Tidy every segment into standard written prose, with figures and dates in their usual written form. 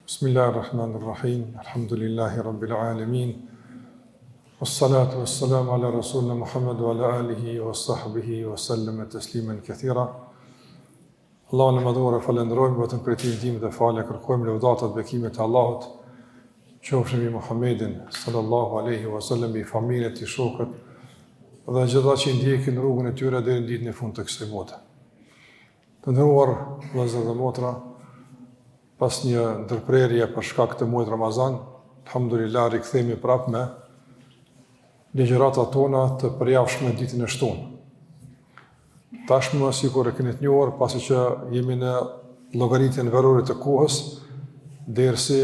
Bismillahirrahmanirrahim. Alhamdulillahi rabbil alamin. Wassalatu wassalamu ala rasulina Muhammad wa ala alihi wa sahbihi wa sallama tasliman kathira. Allahun e madhuar e falenderojmë vetëm për të ndihmën dhe falë kërkojmë lëvdatat bekimet e Allahut. Qofshin mbi Muhammedin sallallahu alaihi wasallam, i familjet, i shokët dhe gjitha që ndjekin rrugën e tyre deri në ditën e fundit të kësaj bote. Të nderuar vëllezër dhe motra, pas një ndërprerje për shkak të muajit Ramazan, alhamdulillah rikthehemi prapë me ligjëratat tona të përjavshme ditën e shtunë. Tashmë, sikur e keni të njohur, pasi që jemi në llogaritjen verore të kohës, derisi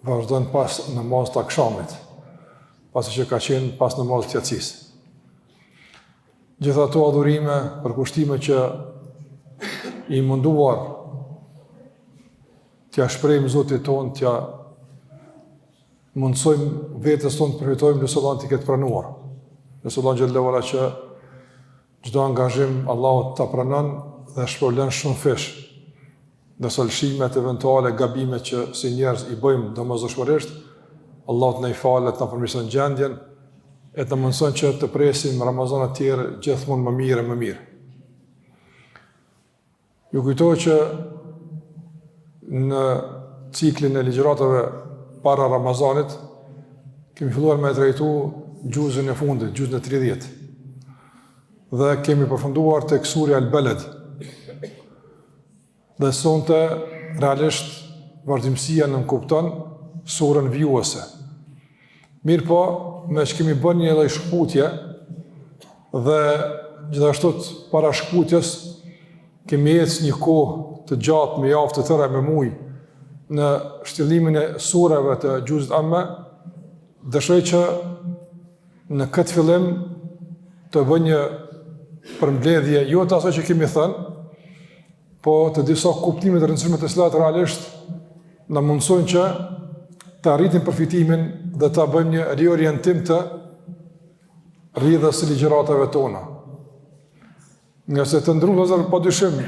vazhdon pas namazit të akşamit, pasi që ka qenë pas namazit të yatsis. Gjitha ato adhurime, përkushtime që i munduar t'ja shprehim Zotit tonë, t'ja mundsojmë vetes tonë të përfitojmë, nëse Allah t'i ketë pranuar. Nëse Allah xhallahu ala që çdo angazhim Allahu ta pranon dhe shpërlen shumë fish. Nëse lëshimet eventuale, gabimet që si njerëz i bëjmë domosdoshmërisht, Allahu na i falet, na përmirëson gjendjen e të mundson që të presim Ramazane të tjerë gjithmonë më mirë e më mirë. Ju kujtoj që në ciklin e ligjëratave para Ramazanit kemi filluar me trajtu gjuzën e fundit, gjuzën e 30. Dhe kemi përfunduar tek surja Al-Balad. Dhe sonte realisht vazhdimësia nënkupton surën vijuese. Mirë po, me që kemi bën një lloj shkputje dhe gjithashtu para shkputjes kemi ecë një kohë të gjatë me javë të tëra me muj në shtyllimin e sureve të gjuzit amme, dëshoj që në këtë fillim të bëj një përmbledhje jo të asoj që kemi thënë, po të disa kuptimit të rëndësishme të cilat realisht na mundsojnë që të arritim përfitimin dhe të bëjmë një riorientim të rrjedhës së ligjëratave tona. Nga se të ndru vëllezër, padyshim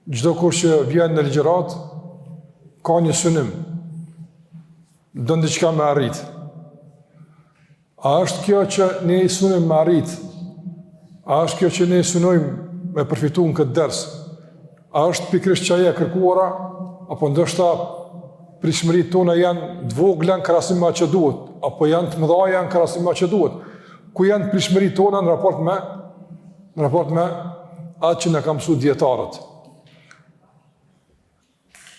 çdo kush që vjen në ligjërat ka një synim, don diçka me arrit. A është kjo që ne synim me arrit? A është kjo që ne synojmë me përfitu në këtë ders? A është pikërisht çaja e kërkuara, apo ndoshta prishmëritë tona janë të vogla në krahasim me ç'do duhet, apo janë të mëdha në krahasim me ç'do duhet? Ku janë prishmëritë tona në raport me atë që na ka mësuar dietarët?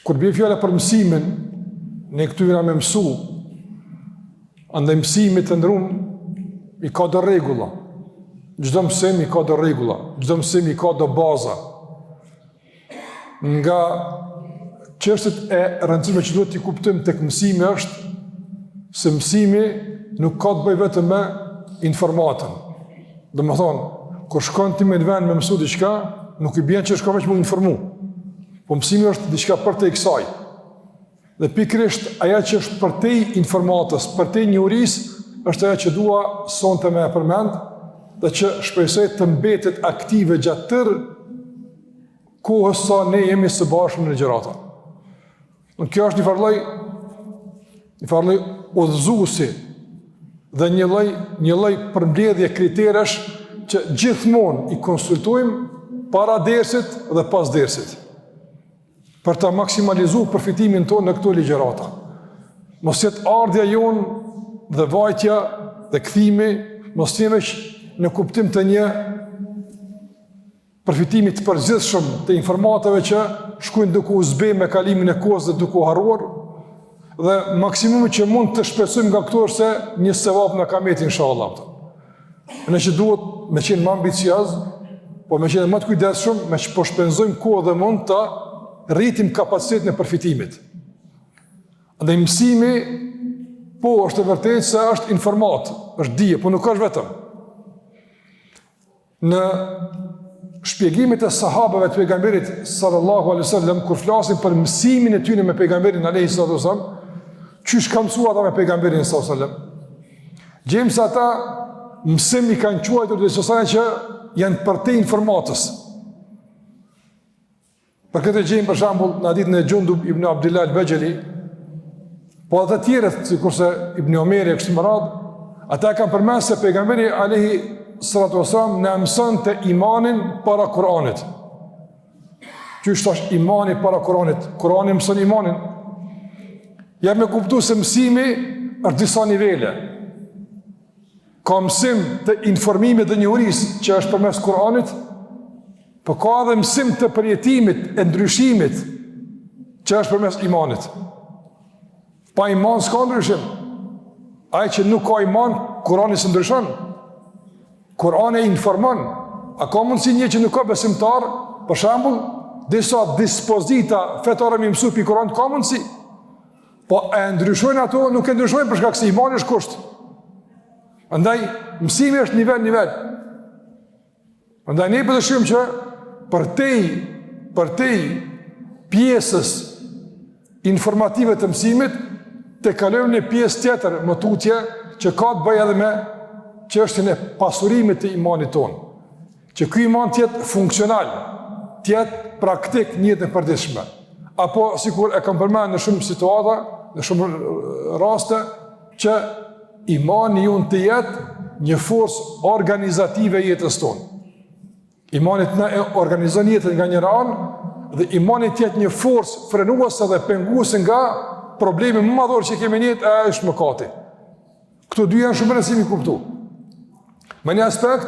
Kur bie fjala për mësimin, ne këtu vina me mësu, andaj mësimit të ndrum i ka do rregulla. Çdo mësim i ka do rregulla, çdo mësim i ka do baza. Nga çështjet e rëndësishme që duhet t'i kuptojmë tek mësimi është se mësimi nuk ka të bëjë vetëm me informatën. Domethënë, kur shkon ti me vend me mësu diçka, nuk i bën që shkon vetëm me informu. Po mësimi është diçka përtej kësaj. Dhe pikërisht ajo që është përtej informatës, përtej njohurisë, është ajo që dua sonte me përmend dhe që shpresoj të mbetet aktive gjatë tërë kohës sa ne jemi së bashku në ligjërata. Kjo është një farë lloj udhëzuesi dhe një lloj përmbledhje kriterësh që gjithmonë i konsultojmë para dersit dhe pas dersit, për ta maksimalizuar përfitimin tonë në këto ligjërata. Mos jetë ardhja jonë dhe vajtja dhe kthimi, mos jemi në kuptim të një përfitimi të përgjithshëm të informatave që shkojnë duke u zbe me kalimin e kohës dhe duke u harruar, dhe maksimumi që mund të shpresojmë nga këto është se një sevap na ka meti inshallah. Ne që duhet me qenë më ambicioz, po me qenë më të kujdesshëm, me që po shpenzojmë kohë dhe mund të rritim kapacitetin e përfitimit. Dhe mësimi, po është e vërtetë se është informat, është dije, po nuk është vetëm. Në shpjegimet e sahabeve të pejgamberit sallallahu alaihi wasallam, kur flasin për mësimin e tyre me pejgamberin alaihi sallallahu alaihi wasallam, çish ka mësuar ata me pejgamberin sallallahu alaihi wasallam? Gjejmë se ata mësim i kanë quajtur dhe sosane që janë përtej informatës. Për këtë gjejmë për shembull në hadithin e Gjundub ibn Abdullah al-Bajali, po edhe të tjerët, sikurse Ibn Omeri e kështu me radhë, ata kanë përmendur se pejgamberi alayhi salatu wasallam na mësonte imanin para Kur'anit. Qysh tash imani para Kur'anit? Kur'ani mëson imanin. Ja me kuptu se mësimi është disa nivele. Ka mësim të informimit dhe njohurisë që është përmes Kur'anit, po ka edhe mësim të përjetimit e ndryshimit që është përmes imanit. Pa iman s'ka ndryshim. Ai që nuk ka iman, Kur'ani së ndryshon. Kur'ani informon. A ka mundësi një që nuk ka besimtar, për shembull, disa dispozita fetare me mësu pi Kur'an, ka mundësi. Po e ndryshojnë ato, nuk e ndryshojnë për shkak se imani është kusht. Andaj mësimi është nivel. Andaj ne përshim që për te pjesës informative të mësimit, të kalojmë një pjesë tjetër, më tutje, që ka të bëjë edhe me çështjen e pasurimit të imanit tonë. Që ky iman tjetë funksional, tjetë praktik në jetën e përditshme. Apo sikur e kam përmendur në shumë situata, në shumë raste, që imani jonë të jetë një forcë organizative jetës tonë. Imanit na e organizon jetën nga njëra anë, dhe imani të jetë një forcë frenuese dhe penguese nga problemi më madhor që kemi në jetë është mëkati. Këto dy janë shumë rëndësishme kuptu. Me një aspekt,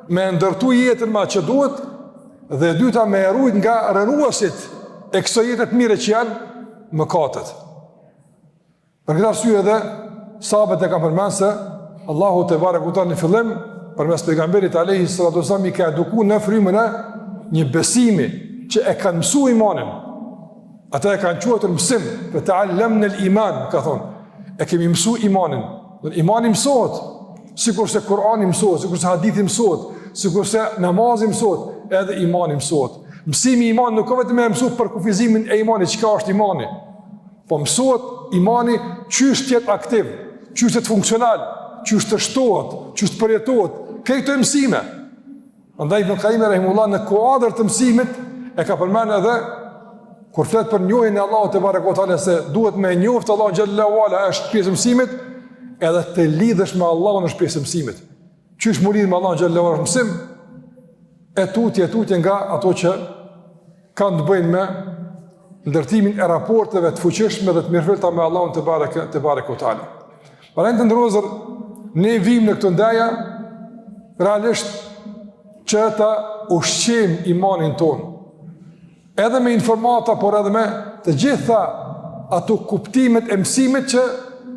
me ndërtu jetën ma që duhet, dhe dyta me rujt nga rënuesit e kësaj jete të mire që janë mëkatet. Për këtë arsye edhe sahabët e kanë përmendur se Allahu te barekuta në fillim përmes pejgamberit alayhi salatu wasallam i ka edukuar në frymën e një besimi që e kanë mësuar imanin. Ata e kanë quajtur mësim, fe ta'allamna al-iman, ka thonë. E kemi mësuar imanin. Dhe imani mësohet, sikurse Kur'ani mësohet, sikurse hadithi mësohet, sikurse namazi mësohet, edhe imani mësohet. Mësimi i imanit nuk ka vetëm me mësuar për kufizimin e imanit, çka është imani. Po mësohet imani çysh të jetë aktiv, çysh të jetë funksional, çysh të shtohet, çysh të përjetohet. Këto mësime. Andaj Ibn Qayyim rahimullah në kuadër të mësimit e ka përmendur edhe kur flet për njohjen e Allahut te barekote se duhet me njoftë Allahun xhallahu ala është pjesë e mësimit, edhe të lidhesh me Allahun është pjesë e mësimit. Qysh mu lidh me Allahun xhallahu ala është mësim, tutje nga ato që kanë të bëjnë me ndërtimin e raporteve të fuqishme dhe të mirëfilta me Allahun te barekote. Para të ndrozur, ne vim në këtë ndaja realisht që ta ushqejmë imanin tonë. Edhe me informata, por edhe me të gjitha ato kuptimet e mësimit që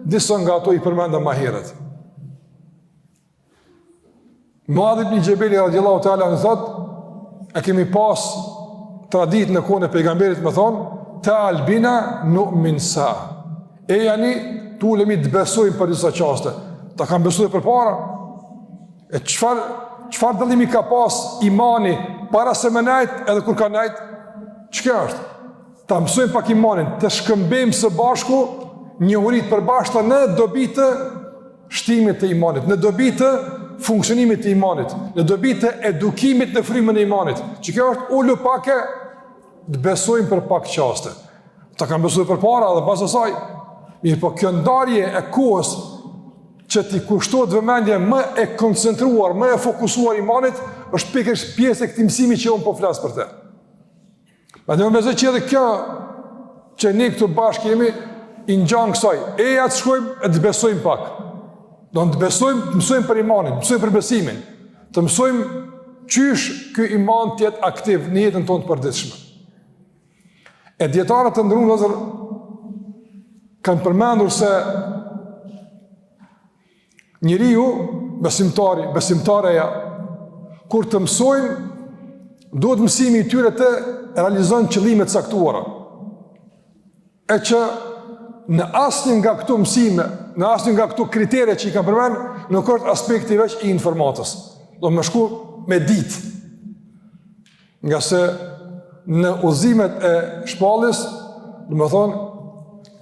disa nga ato i përmenda ma herët. Muadh ibn Jabal radhiyallahu ta'ala në thot, e kemi pas tradit në kohën e pejgamberit me thonë, ta'al bina nu'min sa. E jani, tulemi të besojmë për disa qaste. Ta kam besuar për para. E qëfar dëllimi ka pas imani para se me najt edhe kur ka najt? Ç'ka është? Ta mësojmë pak imanin, të shkëmbejmë së bashku njohurit përbashkëta në dobi të shtimit të imanit, në dobi të funksionimit të imanit, në dobi të edukimit në frymën e imanit. Ç'ka është ullu pak e të besojmë për pak qaste. Ta kam besuar për para dhe pas asaj, mirë po kjo ndarje e kohës që ti kushtohet vëmendje më e koncentruar, më e fokusuar imanit, është pikërisht pjesë e këtij mësimi që unë po flas për të. A dhe më bezë që edhe kjo që ne këtu bashkë jemi i ngjan kësaj, ja të shkojmë e të besojmë pak. Do të besojmë, mësojmë për imanin, mësojmë për besimin, të mësojmë qysh ky iman të jetë aktiv në jetën tonë të përditshme. E dietarët të ndërruar vëllezër kanë përmendur se njeriu besimtareja kur të mësojnë duhet mësimi i tyre të realizojnë qëllime të caktuara. E që në asnjë nga këto mësime, në asnjë nga këto kritere që i kanë përmendur, nuk është aspekti veç i informatës. Do më shku me ditë. Nga se në udhëzimet e shpalljes, do të thonë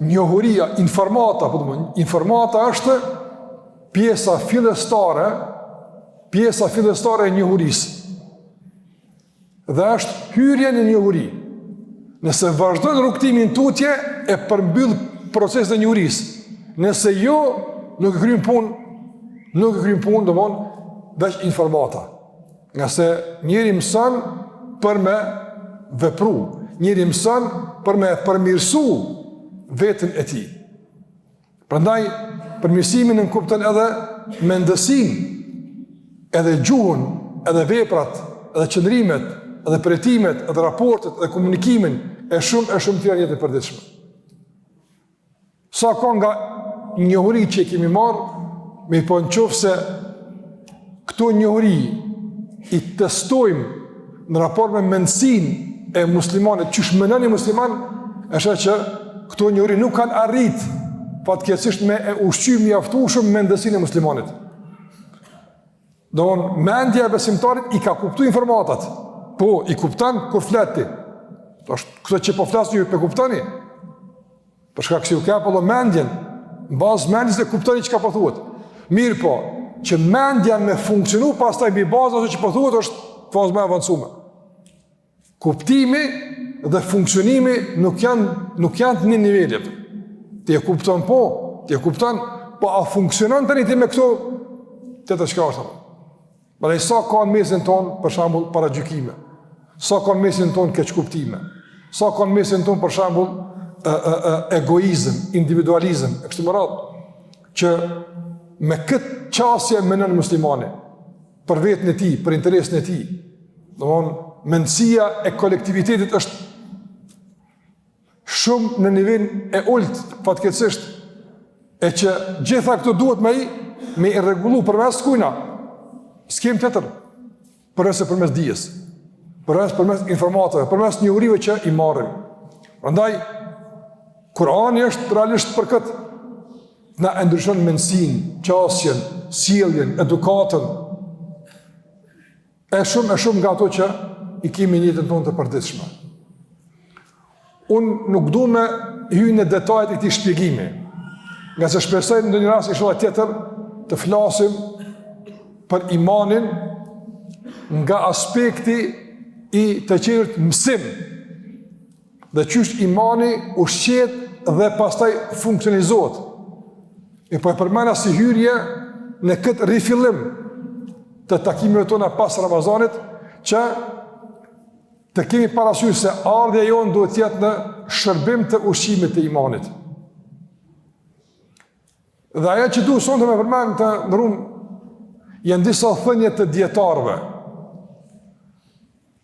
njohuria, informata është pjesa fillestare e njohurisë. Dhe është hyrja në njohuri. Nëse vazhdojnë rrugtimin tutje, e përmbyll procesin e njohurisë. Nëse jo, nuk e kryen punë, domthonë veç informata. Nga se njëri mëson për me vepru, njëri mëson për me përmirësu vetën e tij. Prandaj përmirësimin në kupton edhe mendësinë, edhe gjuhën, edhe veprat, edhe qëndrimet, edhe pretimet, edhe raportet, edhe komunikimin, e shumë tjera jetë e përditshme. Sa ka nga njohuri që kemi marrë, me po në qofë se këto njohuri i testojmë në raport me mendësinë e muslimanit, qysh mendon i musliman, është që këto njohuri nuk kanë arrit fatkeqësisht me e ushqy mjaftueshëm mendësinë e muslimanit. Domthon mendja e besimtarit i ka kuptuar informatat. Po, i kupton kur flet ti. Këtë që po flasni ju pe kuptoni. Për shkak se ju ka apo mendjen, në bazë mendjes e kuptoni çka po thuhet. Mirë po, që mendja me funksionu pastaj mbi bazë ato që po thuhet është fazë më e avancuar. Kuptimi dhe funksionimi nuk janë të një niveli. Ti e kupton po a funksionon tani ti me këto të shka është. Për e sa ka në mesin tonë, për shambull, paragjykime, sa ka në mesin tonë keqkuptime, sa ka në mesin tonë, për shambull, egoizm, individualizm, e kështë më radhë, që me këtë qasje menën muslimani, për vetën e ti, për interesën e ti, mendësia e kolektivitetit është shumë në nivel e ullt, fatkeqësisht, e që gjitha këto duhet me i rregullu përmes kujna, s'kem tjetër, përmes dijes, përmes informatave, përmes njohurive që i marrim. Prandaj, Kurani është realisht për këtë, na e ndryshon mendësinë, qasjen, sjelljen, edukatën, e shumë nga ato që i kemi në jetën tonë të përditshme. Unë nuk du me hyjë në detajet e këtij shpjegimi, nga se shpresoj në ndonjë rast inshallah tjetër të flasim për imanin nga aspekti i të qenit mësim dhe qysh imani ushqet dhe pastaj funksionizohet. E po e përmena si hyrje në këtë rifillim të takimeve tona pas Ramazanit, që të kemi parasysh se ardhja jonë duhet jetë në shërbim të ushqimit të imanit. Dhe aja që duhet sonë të me përmenë të nërum, janë disa thënje të dietarëve,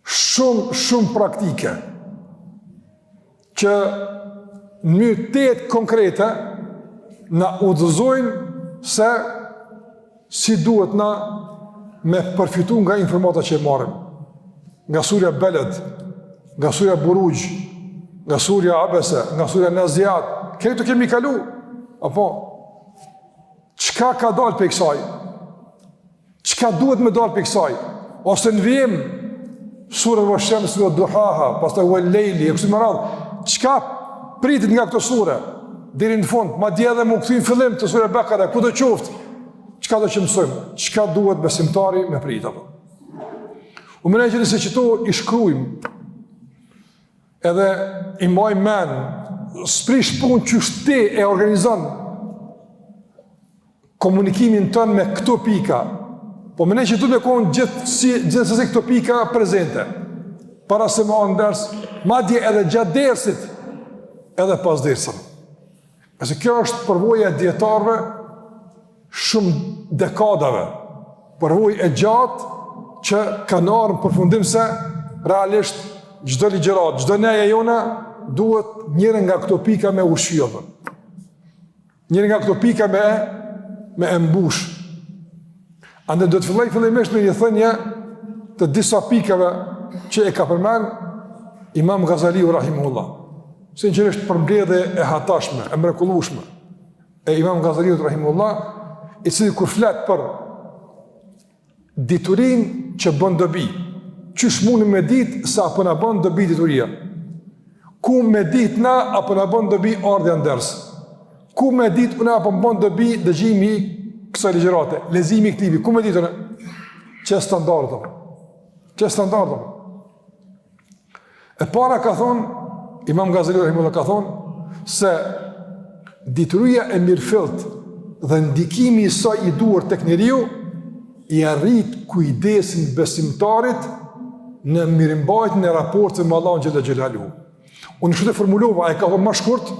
shumë praktike, që në mënyrë të konkrete na udhëzojnë se si duhet na me përfitu nga informata që e marrim. Nga surja Beled, nga surja Buruj, nga surja Abese, nga surja Naziat, këto kemi kalu. Apo, çka ka dalë për kësaj? Çka duhet me dalë për kësaj? Ose në vijim, surën vë Shemsi vë Duhaha, pastaj vë Lejli, e kështu me radhë, çka pritit nga këto sure, deri në fund, madje edhe më kthyn fillim të surës Bekare, kudo qoftë, çka do që mësojmë, çka duhet besimtari me prit apo. U më nëjë se qëto i shkrujmë, edhe i majmë men, s'prish pun që shti e organizon komunikimin tënë me këto pika, po më nëjë që tu me konë gjithësësi këto pika prezente, para se ma ndërës, madje edhe gjatë dersit, edhe pas dersën. Këse kjo është përvoja e dietarëve shumë dekadave, përvoj e gjatë që kanë armë përfundim se realisht çdo ligjërat, çdo neja jona duhet njëre nga këto pika me ushqyove. Njëre nga këto pika me embush. Ande do të filloj fillimisht me një thënie të disa pikave që e ka përmend Imam Ghazaliu rahimahullah. Sinqerisht përmbledhje e hatashme, e mrekullueshme e Imam Ghazaliut rahimahullah, i cili kur flet për diturin që bën dobi, qysh mundi me ditë se apo na bën dobi dituria? Ku me ditë na apo na bën dobi ardha ndërs? Ku me ditë una apo bën dobi dëgjimi i kësaj ligjërate, leximi i këtij libri? Ku me ditë? Çe standardov. E para ka thonë Imam Gazali rahimahullah ka thonë se dituria e mirëfillt dhe ndikimi i saj i duhur tek njeriu i arrit kujdesin besimtarit në mirëmbajtjen e raportit me Allahun xhalla xhelaluhu. Unë kështu e formulova, ai ka thonë më shkurt,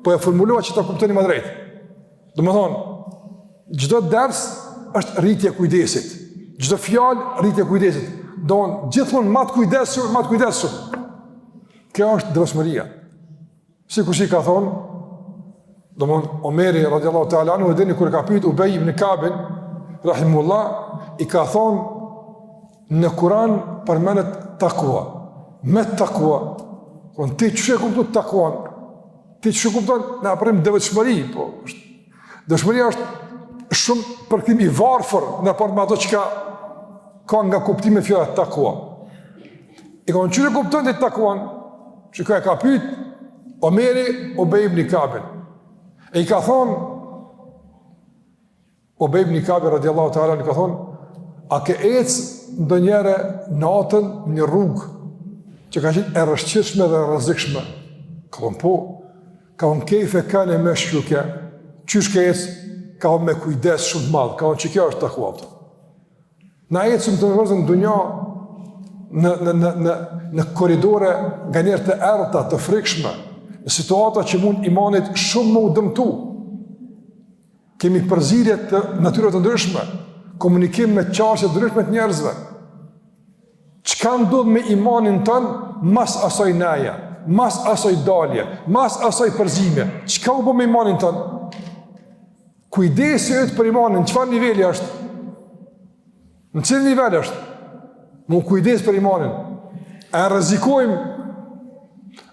po e formulova që ta kuptoni më drejt. Domethënë, çdo ders është rritje e kujdesit. Çdo fjalë rritje e kujdesit. Don gjithmonë më të kujdesshëm. Kjo është dëshmëria. Sikur si ka thonë, domthon Omeri radiallahu ta'ala anhu edhe kur ka pyet Ubej ibn Ka'bin rahimullah, i ka thonë në Kur'an përmendet takwa. Me takwa. Kon ti çfarë kupton takuan? Ti çfarë kupton në aprim devotshmëri, po dëshmëria është shumë përkthim i varfër në raport me ato që ka nga kuptimi i fjalës takwa. E kon çfarë kupton ti takuan? Që ka pyet Omeri Ubej ibn Ka'bin. E i ka thonë Ubej ibn Ka'bi radiallahu ta'ala i ka thonë, a ke ecë ndonjëherë natën një rrugë që ka qenë e rrezikshme dhe rrezikshme? Ka thonë po. Ka thonë kejfe kanë me shkuke. Qysh ke ecë? Ka thonë me kujdes shumë të madh. Ka thonë që kjo është takua. Na ecëm të vëzën dunja në koridore nga njerë të errëta, të frikshme, në situata që mund imanit shumë më u dëmtu. Kemi përzirje të natyre të ndryshme, komunikim me qasje të ndryshme të njerëzve. Çka ndodh me imanin tënë mas asaj naja, mas asaj dalje, mas asaj përzime? Çka u bë me imanin tënë? Kujdesi yt për imanin, në çfarë niveli është? Në cilë nivel është? Mu kujdes për imanin. A rrezikojmë?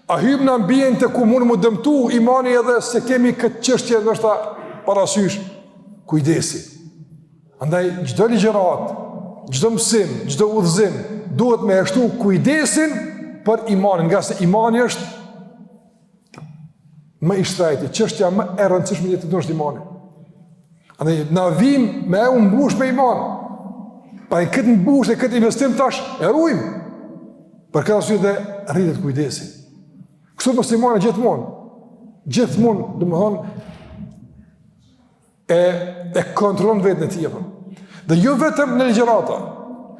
A hym në ambient të ku mund më dëmtu imani edhe se kemi këtë çështje ndoshta parasysh? Kujdesi. Andaj çdo ligjërat, çdo mësim, çdo udhëzim duhet me ashtu kujdesin për imanin, nga se imani është më i shtrejti, çështja më e rëndësishme jetë të imani. Andaj na vim me u mbush me iman. Pa i këtë mbush e këtë investim tash e rujmë. Për këtë arsye dhe rritet kujdesi. Kështu muslimani gjithmonë, domethënë e kontrollon vetën e tij. Dhe jo vetëm në ligjërata.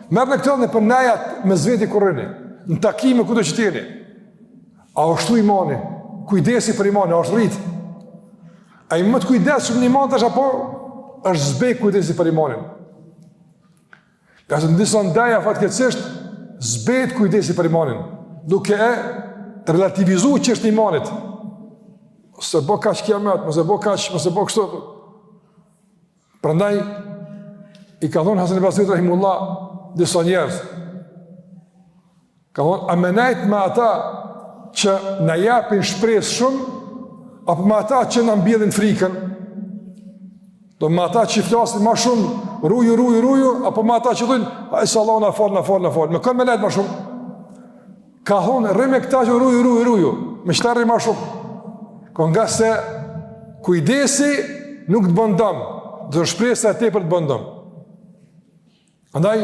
Merr në këtë në përnajat me zveti kurrëni, në takime kudo që t'jeni. A është imani? Kujdesi për imani, a është rrit? A i më të kujdesshëm në iman tash apo është zbej kujdesi për imanin? Ka se në disa ndaja fatkeqësisht zbejt kujdesi për imanin, duke e relativizu çështën e imanit. Mos e bë kaq kiamet, mos e bë kështu. Prandaj i ka thonë Hasan al-Basri rahimullah disa njerëz. Ka thonë, a menajt me ata që na japin shpresë shumë, apo me ata që na mbjellin frikën? Do me ata që flasin ma shumë, ruju, apo me ata që dhujnë, a isa Allah na fal. Me kënë me lejtë ma shumë? Ka thonë, rrime këta që ruju, me qëta rrime ma shumë. Ka nga se kujdesi nuk të bëndëm, dhe shpresa e te për të bëndëm. Andaj,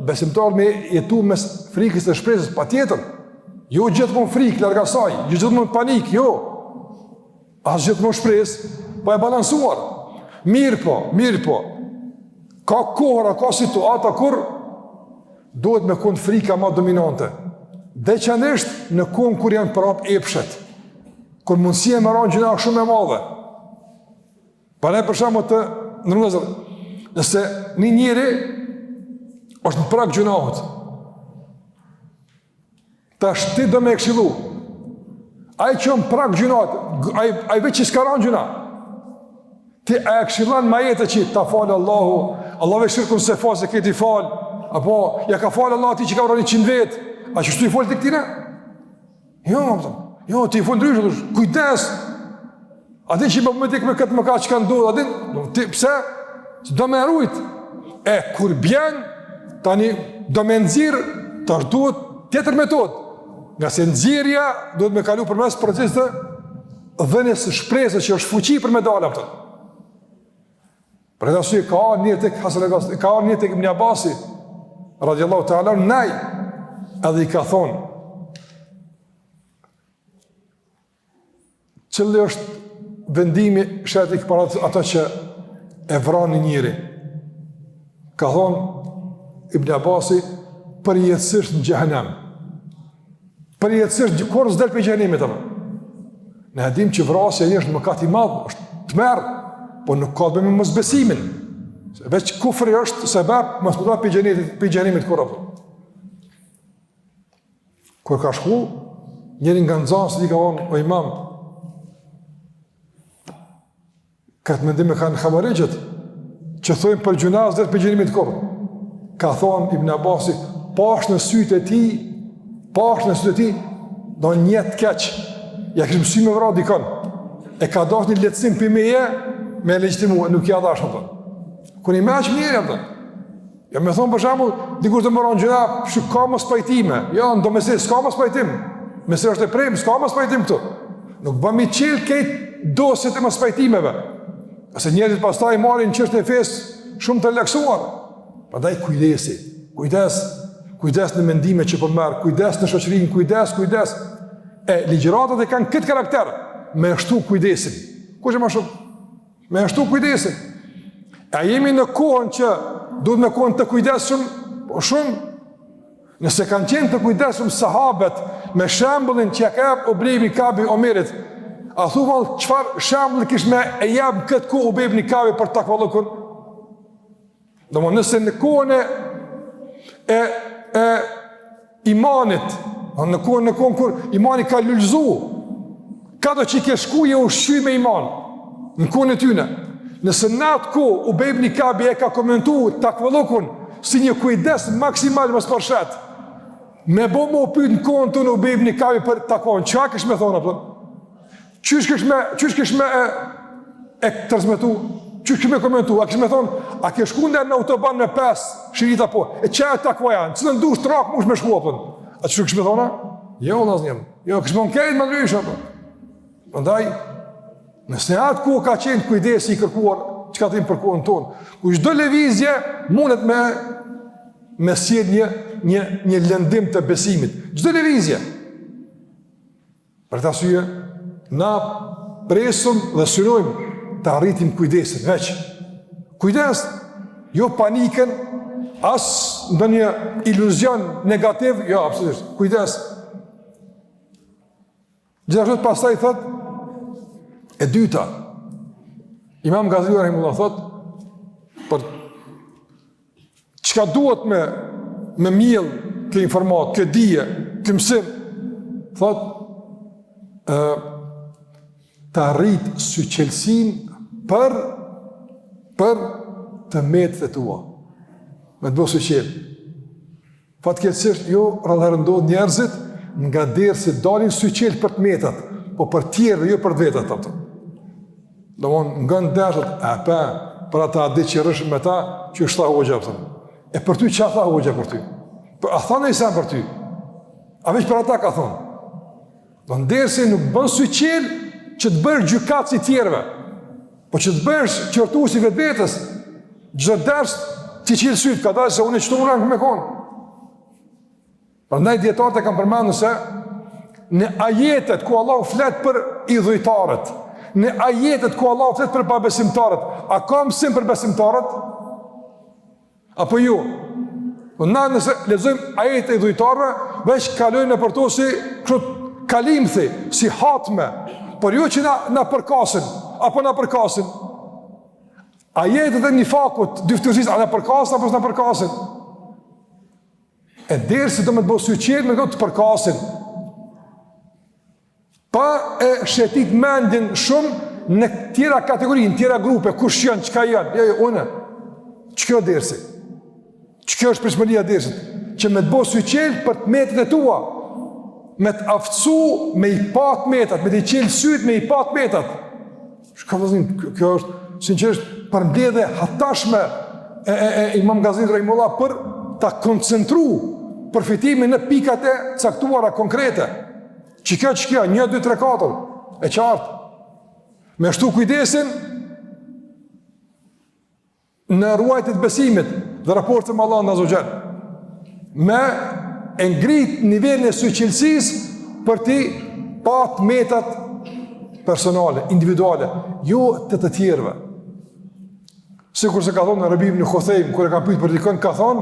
besimtar me jetu mes frikës dhe shpresës, pa tjetër. Jo gjithmonë frikë, larga saj, jo gjithmonë panik, jo. As gjithmonë shpresë, pa e balansuar. Mirë po. Ka kohëra, ka situata kur duhet me kënë frika ma dominante. Veçanërisht në kohën kur janë prap epshet, kur mundësia me ranë gjuna shumë e madhe. Para për shembull të ndërmëzër, nëse një njeri është në prag gjunahut, tash ti do me e këshilu. Ai që në prag gjunahut, ai veç që s'ka ranë gjuna. Ti e këshillan ma jetë që ta falë Allahu, Allah ve shirkun se falë se këti falë, apo ja ka falë Allah ti që ka vrani 100 vetë, a që shtu i falë të këtine? Jo, ti i falë ndryshë, kujdes, a din që i më me këtë më ka që ka ndodhë, a din, pse? Që do me erujt, kur bjen, tani do me nëzirë, të është duhet tjetër metodë, nga se nëzirja duhet me kalu për mes proces të dhenës shpresë që është fuqi për medala pëtën. Për edhe arsye ka një tek Hasan al-Basri, ka një tek Ibn Abasi, radiallahu ta'ala, naj, edhe i ka thonë, Cili është vendimi shetë i këparat ata që e vrani njëri? Ka thonë Ibn Abasi, përjetësisht në xhehenem. Përjetësisht, kur s'del për xhehenimit apo? Ne dim që vrasja është mëkat i madh, është tmerr, po nuk ka të bëjë me mosbesimin. Veç kufri është sebab mos më dha për xhehenimit kur apo. Kur ka shku, njëri nga nxënësit i ka thonë, o imam, këtë mendim e kanë Khawarijët, që thojnë për gjunaz dhe për xhenimit kur. Ka thonë Ibn Abasi, pash në sytë e ti, do njetë keq, ja kështë mësy me vra dikon, e ka dash një letësim për meje, me legjitimu, nuk ja dash në të. Kër një meq mirë, të. Ja me thonë për shambull, dikur të mëron gjuna, që ka më spajtime, ja, në do mesin, s'ka më spajtim, mesin është e prejmë, s'ka më spajtim këtu. Nuk bëmi qilë kejtë dosit e më spajtimeve, ase njerët pastaj marrin çështën e fesë shumë të relaksuar. Prandaj kujdes në mendime që po merr, kujdes në shoqërinë, kujdes. E ligjëratat e kanë këtë karakter, me ashtu kujdesin. Kush e më shumë? Me ashtu kujdesin. A jemi në kohën që duhet me kohën të kujdesshëm, po shumë. Nëse kanë qenë të kujdesshëm sahabët me shembullin që ka Ubej Kabi Omerit, a thuval çfarë shembull kish me e jap këtë ku Ubej Kabi për takvallokun? Domthonë nëse në kohën e imanit, në kohën kur imani ka lulëzu, ka do që i ke shkuje u shqy me iman, në kohën e tyne. Nëse në atë kohë Ubej ibn Kabi e ka komentu takvallokun si një kujdes maksimal mos përshet, me bo më pyet në kohën të në Ubej ibn Kabi për takvallokun, çka kish me thonë apo? Qysh kish me e transmetu? Qysh kish me komentu? A kish me thonë, a ke shku në autoban me 5 shirita po? E çka e takvoja? Cilën dush trak mush me shku apo? A çysh kish me thonë? Jo, vëllazërim. Jo, kish më kërkej më ndrysh apo? Prandaj nëse atë ku ka qenë kujdesi i kërkuar, çka thim për kohën tonë, ku çdo lëvizje mundet me sjell një lëndim të besimit. Çdo lëvizje. Për këtë arsye, na presum dhe synojmë të arritim kujdesin, veç. Kujdes, jo panikën, as ndonjë iluzion negativ, jo, absolutisht. Kujdes. Gjithashtu pastaj thotë, e dyta, Imam Gazali rahimullah thot, për çka duhet me miell kë informat, kë dije, kë mësim, thot, të arrit syqelsin për të metët e tua. Me të bëhë syqel. Fatkeqësisht, jo rrallërëndodh njerëzit nga derë se dalin syqel për të metët, po për tjerë, jo për të vetët. Domthon nga ndeshët, për ata di që rëshëm me ta, që është tha hoxha, e për ty që tha hoxha për ty? A thane i sen për ty? A veç për ata ka thonë? Do ndersi nuk bën syqel që të bërë gjykat si tjerëve, po që të bërë qërtu si vetë vetës, gjë ders që qilë sytë, ka dalë se unë e qëtu unë në me konë. Prandaj dietarët e kam përmendur se në ajetet ku Allah flet për idhujtarët, në ajetet ku Allah flet për pabesimtarët, a ka mësim për besimtarët? Apo jo? Na nëse lexojmë ajetet e idhujtarëve, veç kalojnë në për to si kalimthi, si hatme, por jo që na përkasin, apo na përkasin. Ajetet e nifakut, dyftërsisë, a na përkasin apo s'na përkasin? E derë si do me të bëhë syqel, me do të përkasin. Pa e shetit mendin shumë në tjera kategori, në tjera grupe, kush janë, qka janë, jo, une. Që kjo derësi? Që kjo është prishmëria derësit? Që me të bëhë syqel për të metet e tua, me të aftësu, me i pat metat, me të i qelë syt, me i pat metat. Shka vëzim, kjo është, sinqerisht, përmbledhje hatashme e Imam Gazali rahimullah për ta koncentru përfitimin në pikat e caktuara konkrete. Që kjo, 1, 2, 3, 4, e qartë. Me shtu kujdesin në ruajtjet besimit dhe raportet me Allahun azza wa jall. Me ngrit nivelin e syqelsis për ti pat metat personale, individuale, jo të tjerëve. Sikur se ka thonë në Rabi ibn Khuthejm, kur e ka pyet për dikën, ka thonë,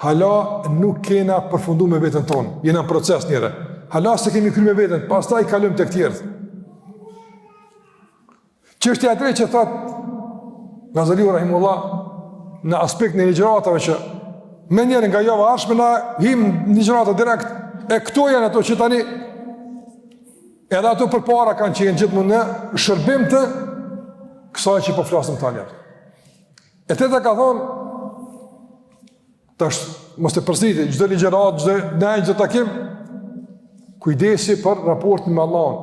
hala nuk kena përfundu me vetën tonë, jena në proces njëre. Hala se kemi kry me vetën, pas ta i kalëm të këtjerët. Çështja e tretë që thotë Gazaliu rahimullah në aspekt në ligjëratave që me njerë nga java arshme na him në ligjërata direkt, e këto janë ato që tani edhe ato për para kanë qenë gjithmonë në shërbim të kësaj që po flasëm tani. E teta ka thonë, tash mos të përsëritet, çdo ligjërat, çdo takim, kujdesi për raportin me Allahun,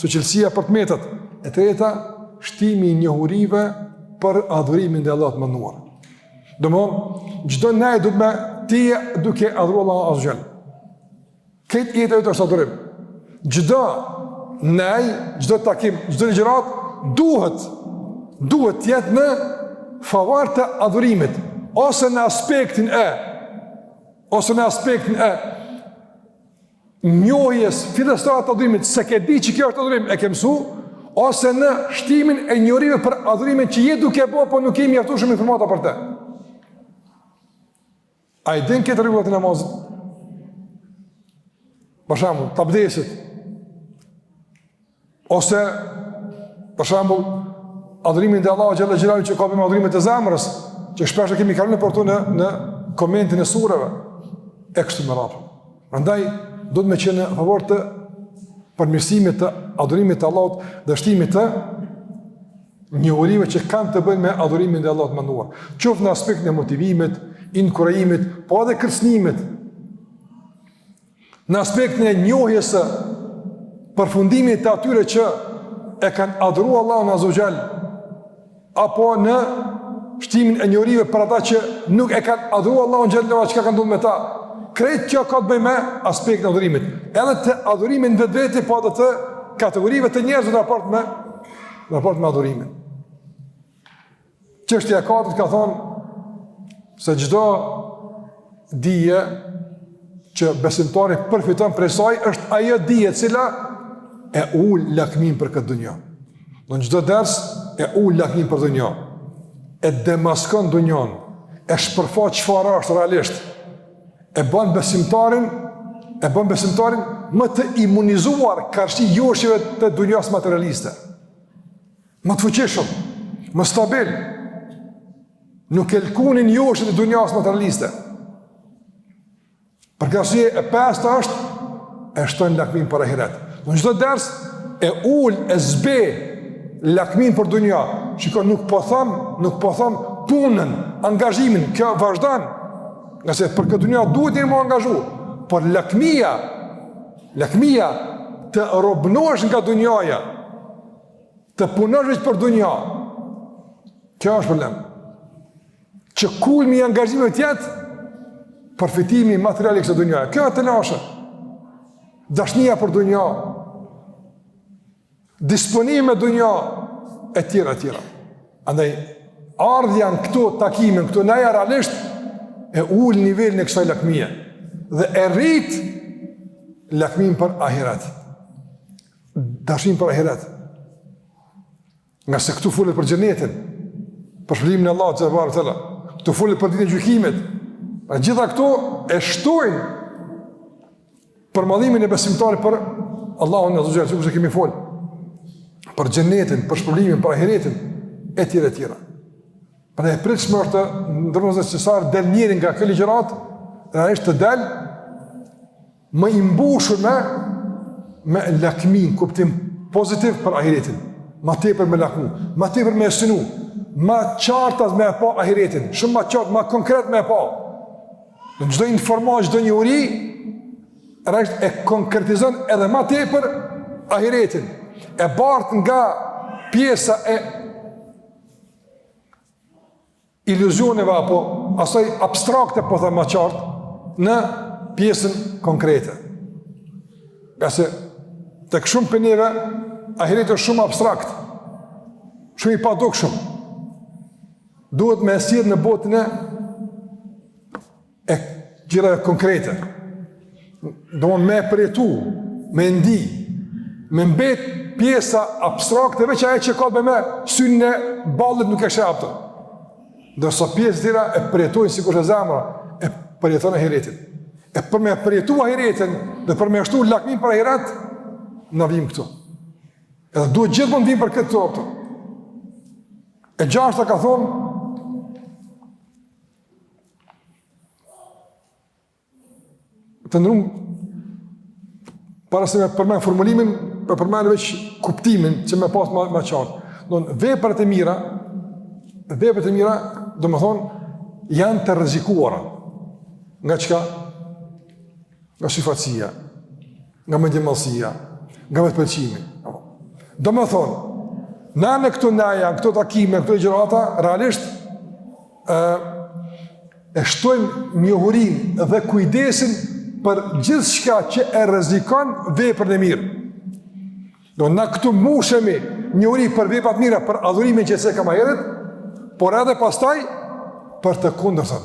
suqëlsia për të metët. E treta, shtimi i njohurive për adhurimin dhe Allahut mënduar. Domthon, çdo nej duhet me ti duke adhuruar Allahun azh xal. Këtë jetë është adhurim. Çdo nej, çdo takim, çdo ligjërat duhet të jetë në favor të adhurimit, ose në aspektin e njohjes fillestare të adhurimit, se ke di që kjo është adhurim, e ke mësu, ose në shtimin e njohurive për adhurimin që je duke bo, po nuk kemi mjaftuar shumë informata për te. A i din këtë rregullat e namazit? Për shembull, të abdesit, ose për shembull, adhurimin dhe Allahu xhalla xhelalu që ka me adhurimet e zemrës, që shpesh e kemi kaluar për to në komentin e sureve, e kështu me radhë. Prandaj do të më qenë në favor të përmirësimit të adhurimit të Allahut dhe shtimit të njohurive që kanë të bëjnë me adhurimin dhe Allahut mënduar. Qoftë në aspektin e motivimit, inkurajimit, po edhe kërcënimit. Në aspektin e njohjes së përfundimit të atyre që e kanë adhuruar Allahun azza wa jall, apo në shtimin e njohurive për ata që nuk e kanë adhuruar Allahun xhallahu çka kanë ndodhur me ta. Krejt kjo ka të bëjë me aspektin e adhurimit. Edhe të adhurimin vetvete, po edhe të kategorive të njerëzve në raport me adhurimin. Çështja e katërt ka thonë se çdo dije që besimtari përfiton prej saj është ajo dije e cila e ul lakmin për këtë dunjë. Në çdo ders e ul lakmin për dunjë. E demaskon dunjën, e shpërfaq çfarë është realisht. E bën besimtarin më të imunizuar karshi joshjeve të dunjas materialiste. Më të fuqishëm, më stabil. Nuk e lkunin joshjet e dunjas materialiste. Për karshi e pesta është, e shton lakmin për ahiret. Në çdo ders e ul, e zbe lakmin për dunja. Shikon, nuk po them punën, angazhimin, kjo vazhdon. Nëse për këtë dunja duhet një më angazhu, por lakmia të robnosh nga dunjaja, të punosh veç për dunja, kjo është problem. Që kulmi i angazhimit tjetë, përfitimi materiali kësë dunjaja, kjo është të lashe. Dashnia për dunja, disponimi me dunja, e tjera. Andaj, ardhja në këto takimin, këto naja realisht, e ullë nivelin e kësaj lakmije dhe e rrit lakmin për ahiret, dashnin për ahiret, nga se këtu fullet për xhenetin, për shpëlimin e Allahut xhallahu te ala, këtu fullet për ditën e gjykimit, gjitha këto e shtojnë për madhimin e besimtarit për Allahun azza wa jalla, sikur se kemi fol për xhenetin, për shpëlimin, për ahiretin e tjera. Për e pritshme është ndërmëzës që sarë del njëri nga këtë ligjërat, realisht të del më imbushur me lakmin, kuptim pozitiv për ahiretin, ma tepër me lakmu, ma tepër me synu, ma qartas me e pa ahiretin, shumë ma qartë, ma konkret me e pa. Në çdo informat, çdo njohuri, realisht e konkretizon edhe ma tepër ahiretin, e bartë nga pjesa e iluzioneve apo asaj abstrakte, po thëmë ma qartë, në pjesën konkrete. Gase, të këshumë për neve, ahiret është shumë abstrakt, shumë i padukshëm. Duhet me esirë në botën e gjirave konkrete. Do me përjetu, me ndi, me mbet pjesa abstrakte, veç ajo që ka me synin e ballit nuk e shaptë. Ndërsa pjesë tjera e përjetojnë sikur e zemra, e përjeton ahiretin. E për me përjetu ahiretin dhe për me ashtu lakmin për ahiret, na vim këtu. Edhe duhet gjithmonë vim për këtë topë. E gjashta ka thonë, të ndrum, para se me përmen formulimin, përmen veç kuptimin që me pas ma qartë. Veprat e mira, do më thonë, janë të rrezikuara. Nga çka? Nga shifatësia, nga mendjemallësia, nga vetpëlqimi. Do më thonë, në këto naja, këto takime, këto gjërata, realisht e shtojmë njohurinë dhe kujdesin për gjithë shka që e rrezikon veprën e mirë. Na këtu mushemi njohuri për veprat mira, për adhurimin që se kam ajerit, por edhe pastaj për të kundërtën.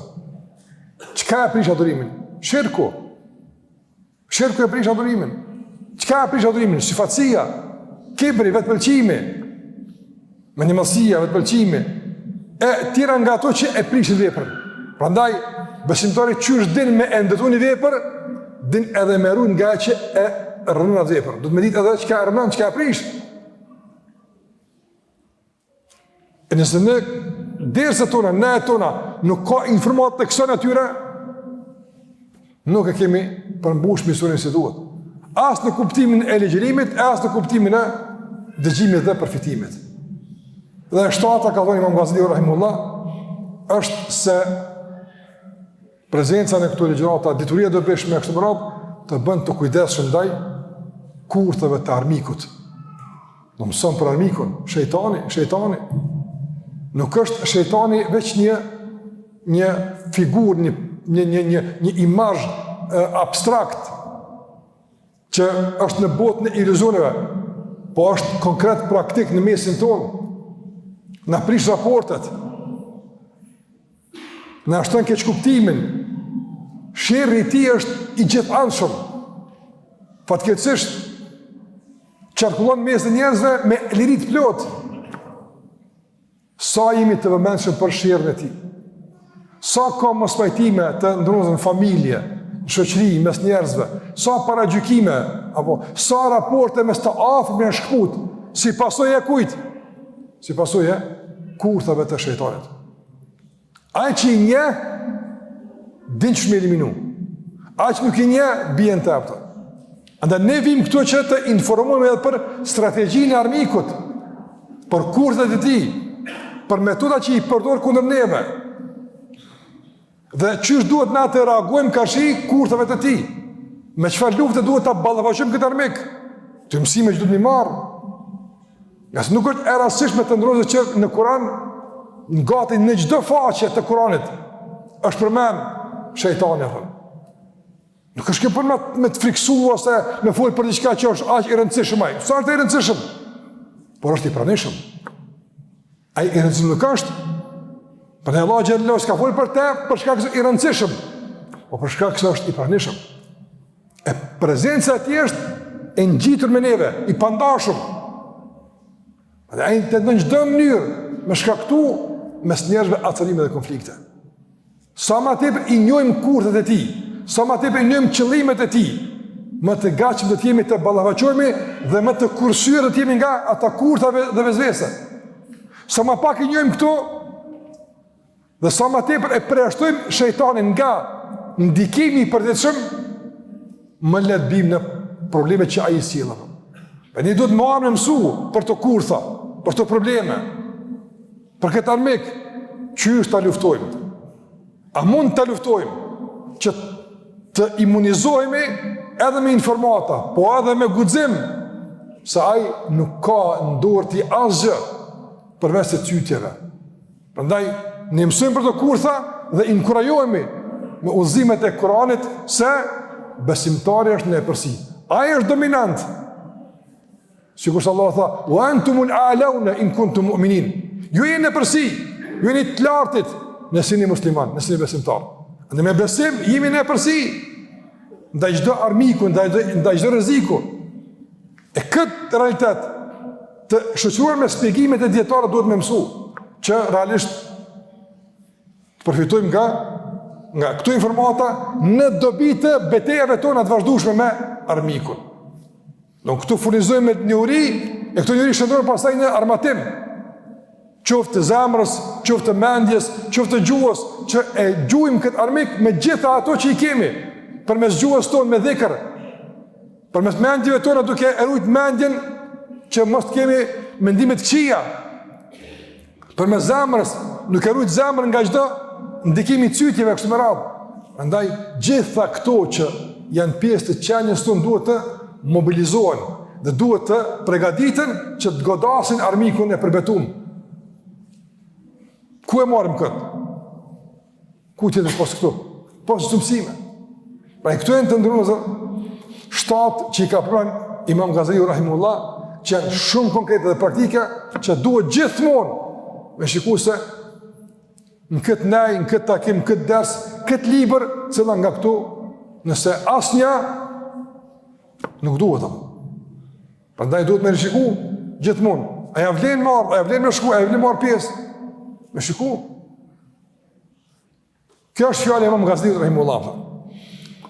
Çka e prish adhurimin? Shirku e prish adhurimin. Çka e prish adhurimin? Shifatësia, kibri, vetpëlqimi, mendjemallësia, vetpëlqimi, e tjera nga ato që e prishin veprën. Prandaj besimtari qysh din me ndëtu një vepër, din edhe me rrujnë nga që e rrënën atë vepër. Do të me ditë edhe çka e rrënën, çka e prish. E nëse në derse tona, ne tona, nuk ka informat të kësën atyre, nuk e kemi përmbush misurin si duhet. As në kuptimin e legjerimit, as në kuptimin e dëgjimit dhe përfitimit. Dhe shtata, ka thonë Imam Ghazali rahimullah, është se prezenca në këto legjerata, dituria do bësh me kështë mërat, të bënd të kujdesshëm ndaj kurthëve të armikut. Në mësëm për armikun, shejtani. Nuk është shejtani veç një figur, një imazh abstrakt që është në botën e iluzioneve, po është konkret praktik në mesin tonë. Na prish raportet, na shton keq kuptimin. Sherri i tij është i gjithanshëm. Fatkeqësisht qarkullon mes njerëzve me liri të plot. Sa jemi të vëmendshëm për sherrin e tij. Sa ka mospajtime të ndrozën familje, në shoqëri, mes njerëzve, sa paragjykime, apo sa raporte mes të afërmit e shkput, si pasojë e kujt? Si pasojë kurthave të shejtanit. Ai që i njeh, din që me eliminu. Ai që nuk i njeh, bie në tepta. Andaj ne vim këtu që të informojmë edhe për strategjinë e armikut, për kurthat e tij, për metoda që i përdor kundër neve. Dhe çysh duhet na të reagojmë kashi kurthave të tij? Me çfarë lufte duhet ta ballafaqojmë këtë armik? Të mësime që duhet mi marr. Nëse nuk është e rastishme të ndrozë që në Kur'an, gati në çdo faqe të Kur'anit është përmend shejtani apo. Nuk është kjo për me të friksu ose me folë për diçka që është aq i rëndësishëm ai. Sa është i rëndësishëm? Por është i pranishëm. Ai i rëndësishëm nuk është. Për Allah xhallahu s'ka folë për te për shkak se i rëndësishëm, po për shkak se është i pranishëm. E prezenca e tij është e ngjitur me neve, i pandashëm. Dhe ai të në çdo mënyrë me shkaktu mes njerëzve atësime dhe konflikte. Sa më tepër i njohim kurthet e tij, sa më tepër i njohim qëllimet e tij, më të gatshëm do të jemi të ballafaqohemi dhe më të kursyer do të jemi nga ata kurthave dhe vezvese. Sa më pak i njohim këto dhe sa më tepër e përjashtojmë shejtanin nga ndikimi i përditshëm, më le të bim në problemet që ai sjell. Ne duhet më mësu për të kurtha, për të probleme, për këtë armik, qysh ta luftojmë? A mund të luftojmë që të imunizohemi edhe me informata, po edhe me guxim, se ai nuk ka në dorë ti asgjë përveç të cytjeve. Prandaj ne mësojmë për të kurtha dhe inkurajohemi me udhëzimet e Kuranit se besimtari është në epërsi. Ai është dominant. Sikur Allah tha, "Wa antumul a'launa in kuntum mu'minin." Ju jeni në përsi, ju jeni të lartit nëse jeni musliman, nëse jeni besimtar. Ne me besim jemi në përsi ndaj çdo armiku, ndaj çdo rreziku. E këtë realitet të shoqëruar me shpjegimet e dietarëve duhet me mësu, që realisht të përfitojmë nga këto informata në dobi të betejave tona të vazhdueshme me armikun. Këtu furnizojmë me njohuri, e këto njohuri shndrohen pastaj në armatim, qoftë të zemrës, qoftë të mendjes, qoftë të gjuhës, që e gjujmë këtë armik me gjitha ato që i kemi, përmes gjuhës tonë me dhikr, përmes mendjeve tona duke e ruajtur mendjen që mos të kemi mendime të këqija, përmes zemrës, duke e ruajtur zemrën nga çdo ndikim i cytjeve kështu me radhë. Prandaj gjitha këto që janë pjesë të qenies tonë duhet të mobilizohen dhe duhet të përgatiten që të godasin armikun e përbetuar. Ku e marrim këtë? Ku tjetër pas këtu? Pas të mësime. Pra këtu e në të ndërruar 7 që i ka pranë Imam Ghazaliu rahimullah, që janë shumë konkrete dhe praktike, që duhet gjithmonë me shikuar se në këtë nej, në këtë takim, në këtë ders, këtë libër, cila nga këtu, nëse asnja nuk duhet apo. Prandaj duhet me rishiku gjithmonë. A ja vlen marr, a ja vlen me shku, a ja vlen marr pjesë? Me shiku. Kjo është fjala e Imam Ghazaliut rahimullah.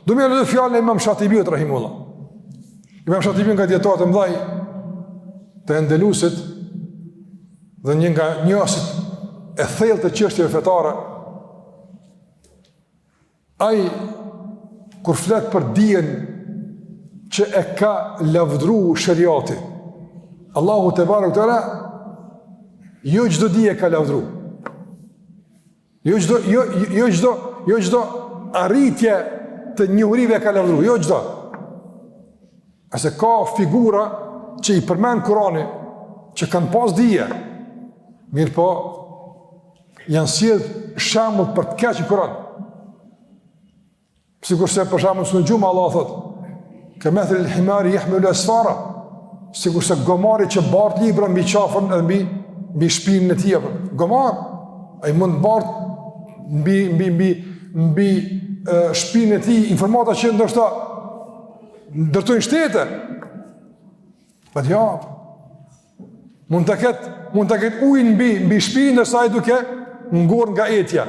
Do më lë fjalën e Imam Shatibiut rahimullah. Imam Shatibi nga dietarët e mëdhaj të Endelusit dhe një nga njerëzit e thellë të çështjeve fetare. Ai kur flet për dijen që e ka lavdru shariati, Allahu te barek te ala, jo çdo dije ka lavdru. Jo çdo arritje të njohurive ka lavdru, jo çdo. Ase ka figura që i përmend Kurani, që kanë pas dije, mirë po, janë sjell shembull për të keqë Kur'an. Sikurse për shembull në gjumë Allah thot: "Kamathal al-himari yahmilu asfara", sikurse gomari që bart libra mbi qafën edhe mbi shpinën e tij. Gomar ai mund bart mbi shpinën e tij informata që ndoshta ndërtojnë shtete. Po ja, mund të ketë ujë mbi shpinën e saj duke ngurë nga etja.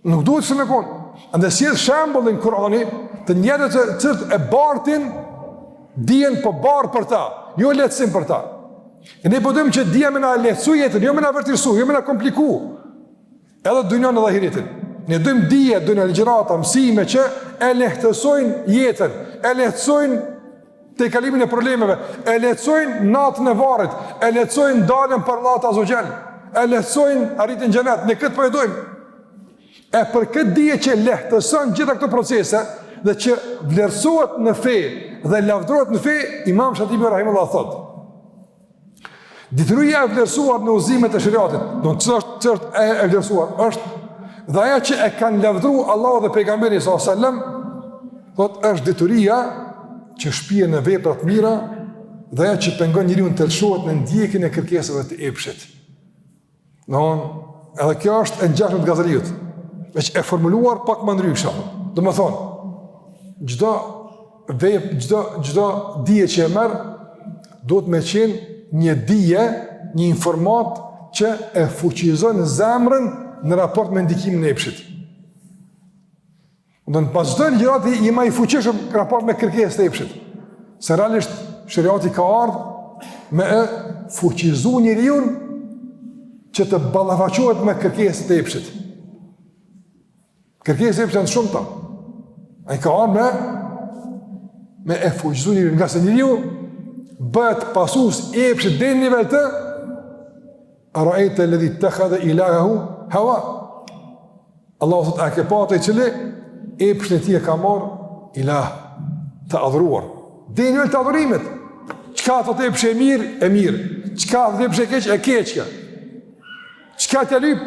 Nuk duhet se me konë. Andë sjell shembullin Kurani të njerëzve të cilët e bartin dijen po barë për ta, jo lehtësim për ta. E ne po dojmë që dija me na lehtësu jetën, jo me na vërtirësu, jo me na kompliku. Edhe dunjon edhe ahiretin. Ne dojmë dije, dojmë ligjërata, mësime që e lehtësojnë jetën, e lehtësojnë te kalimin e problemeve, e lehtësojnë natën e varrit, e lehtësojnë dalën për Allahut azza xal, e lehtësojnë arritjen në xhenet. Ne këtë po e dojmë. E për këtë dije që lehtëson gjitha këto procese dhe që vlerësohet në fe dhe lavdrohet në fe, Imam Shatibi rahimullah thot: "Detyria e vlerësuar në udhëzimet e shariatit, do të thotë e vlerësuar është dhe ajo që e kanë lavdruar Allahu dhe pejgamberi sallallahu alajhi wasallam, thot është detyria që shpihen në vepra të mira dhe ajo që pengon njeriu të lëshohet në ndjekjen e kërkesave të epshit." Edhe kjo është e ngjashme të Ghazaliut, veç e formuluar pak më ndryshe. Do të thonë, çdo dije që e merr duhet me qenë një dije, një informat që e fuqizon zemrën në raport me ndikimin e epshit. Do të pas çdo gjërat i më i fuqishëm në raport me kërkesat e epshit. Se realisht shariati ka ardhur me e fuqizu njeriu që të ballafaqohet me kërkesat e epshit. Kërkesat e epshit janë shumë ta. Ai ka ardhur me e fuqizu njeriu, nga se njeriu bëhet pasues i epshit deri në nivel të ara'aita alladhi ittakhadha ilahahu hawa. Allahu thot: "A ke pa atë i cili epshin e tij e ka marrë ilah, të adhuruar." Deri në nivel të adhurimit. Çka thot epshi e mirë, çka thot epshi e keq, e keqja. Çka t'ja lyp,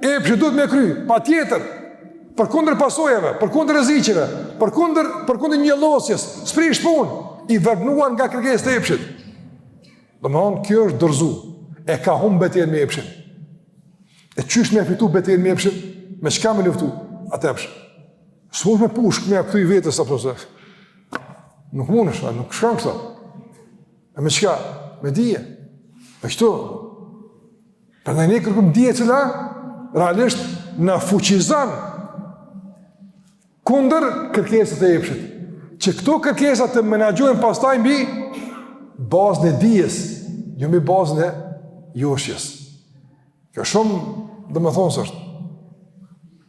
epshi duhet me kry, patjetër. Përkundër pasojave, përkundër rreziqeve, përkundër njëllosjes, s'prish punë, i vërnuar nga kërkesat e epshit. Domthon, kjo është dorzu. E ka humbë betejën me epshin. E qysh me fitu betejën me epshin? Me çka me luftu atë epsh? S'mund me pushk me kthy vetes apo se. Nuk mundesh, nuk shkon kështu. E me çka? Me dije. Për kështu, për ne kërkum dije cila, realisht në fuqizan kundër kërkesat e epshit. Që këto kërkesat të menaxhohen pastaj mbi bazën e dijes, jo mbi bazën e joshjes. Kjo shumë, dhe me thonë së është.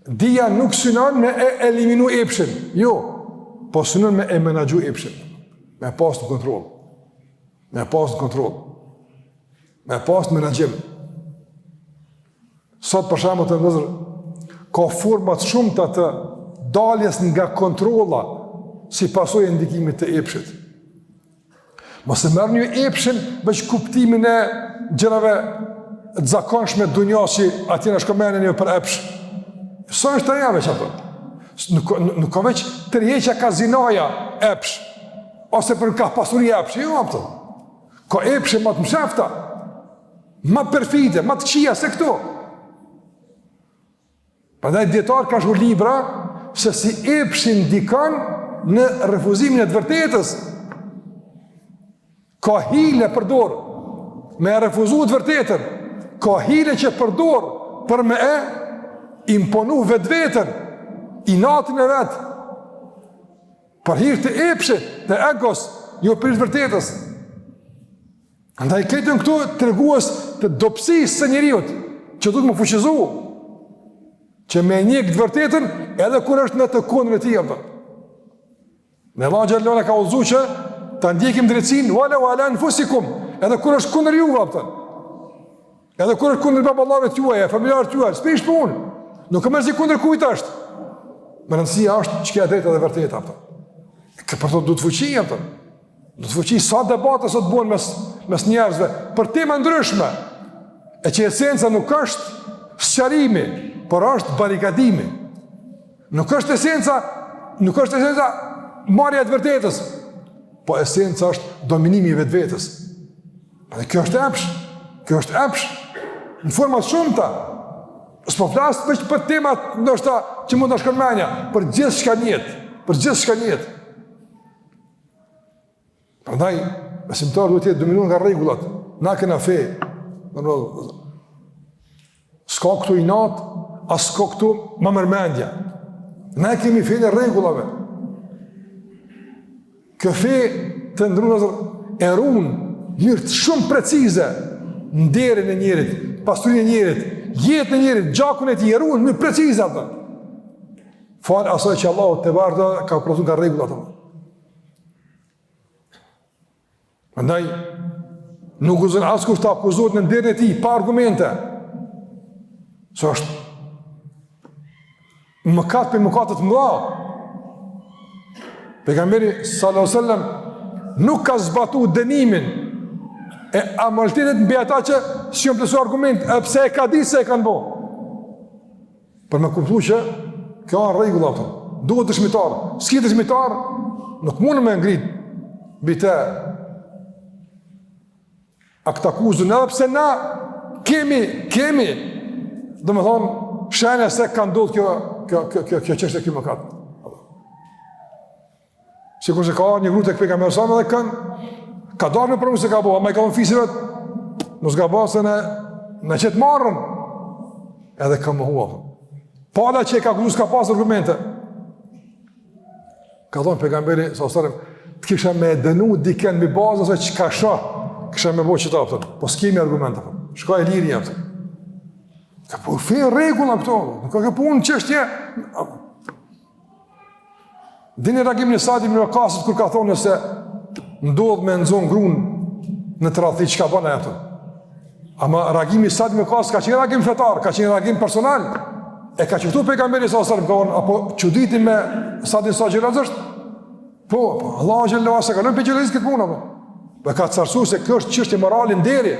Dija nuk synon me e eliminu epshin, jo, po synon me e menaxhu epshin, me pas në kontrol, me pas në kontrol, me pas në menaxhim. Sot për shembull të ndëzër, ka format shumë të daljes nga kontrolla si pasojë e ndikimit të epshit. Mos e merrni ju epshin veç kuptimin e gjërave të zakonshme të dunjas që atje në shkomenin ju për epsh. Sa është të jave që ato? Nuk ka veç tërheqja kazinoja epsh, ose për ka pasuria epsh, jo apëto. Ka epshe ma të mshefta, ma perfide, ma të qia se këto. Prandaj dietar ka shkruar libra se si epshi ndikon në refuzimin e të vërtetës. Ka hile përdor me refuzu të vërtetën, ka hile që përdor për me e imponu vetë-vetën, inatin e vetë, për hirë të epshit, të egos, jo për të vërtetës. Andaj këtën këtu të reguës të dopsisë së njeriut, që du të më fuqizu, që me njëk të vërtetën, edhe kur është në të kundër e ti, në Allah Gjallona ka uzu që të ndjekim drejtsin, wala në fusikum, edhe kur është kundër juve, edhe kur është kundër baballarëve t'juaja, familjarët t'juaja, s'pish për unë, nuk e mërzi kundër kujt është. Më rëndësia është që kja drejta dhe vërteta, për të du të fuqi, du të fuqi sa debate sot buon mes njerëzve, për tema ndryshme, e që esenca nuk është sqarimi, por është barikadimi. Nuk është esenca marrja e vërtetës, po esenca është dominimi i vetvetes. Dhe kjo është epsh, në format shumëta. S'po flas veç për temat ndoshta që mund të shkon menja, për gjithçka në jetë, Prandaj, besimtari duhet të jetë dominuar nga rregullat, na kena fe. S'ka këtu inat, as s'ka këtu mamërmendje. Ne kemi fe në rregullave. Kjo fe të ndruar e ruan njërë shumë precize nderin e njerit, pasurin e njerit, jetën e njerit, gjakun e ti, e ruan më precize atë. Falë asaj që Allahu te barda ka prosu nga rregullat atë. Andaj, nuk uzën askush të akuzohet në nderin e ti, pa argumente. So është mëkat për mëkatët mëdha. Pejgamberi sallallahu alaihi wasallam nuk ka zbatu dënimin e amalitetit mbi ata që si janë plotësuar argument, pse e ka di se e kanë bo. Për me kuptu që kjo është rregull ato. Duhet dëshmitar. S'ki dëshmitar, nuk mund me ngrit mbi të aktakuzën, edhe pse na kemi domethënë shenja se ka ndodhur kjo çështje këtu mëkat. Sikur se ka një grup të pejgamberit sa edhe ka dorë për mëse ka bo, ama i ka dhënë fisërat, mos gabo se në qëtë marrën, edhe ka më hua. Pala që e ka këtu s'ka pas argumente. Ka dhënë pejgamberi, të kisha me dënu diken mi bazë, ose që ka shah, kisha me bo që ta, po s'kemi argumente, shka e liri jam. Ka po fejnë regullë këto, nuk ka punë qështje. Dini reagimin e Sa'd ibn Waqasit kur ka thonë se ndodh me nxon grunë në tradhti çka bën ato. Ama reagimi i Sa'd ibn Waqasit ka qenë reagim fetar, ka qenë reagim personal. E ka qoftuar pejgamberi sallallahu alajhi wasallam, apo çuditin me Sa'din sa xhelaz është? Po, Allahu xhallahu asa ka lënë pejgamberin këtë punë apo. Po ka thërsur se kjo është çështje morale nderi.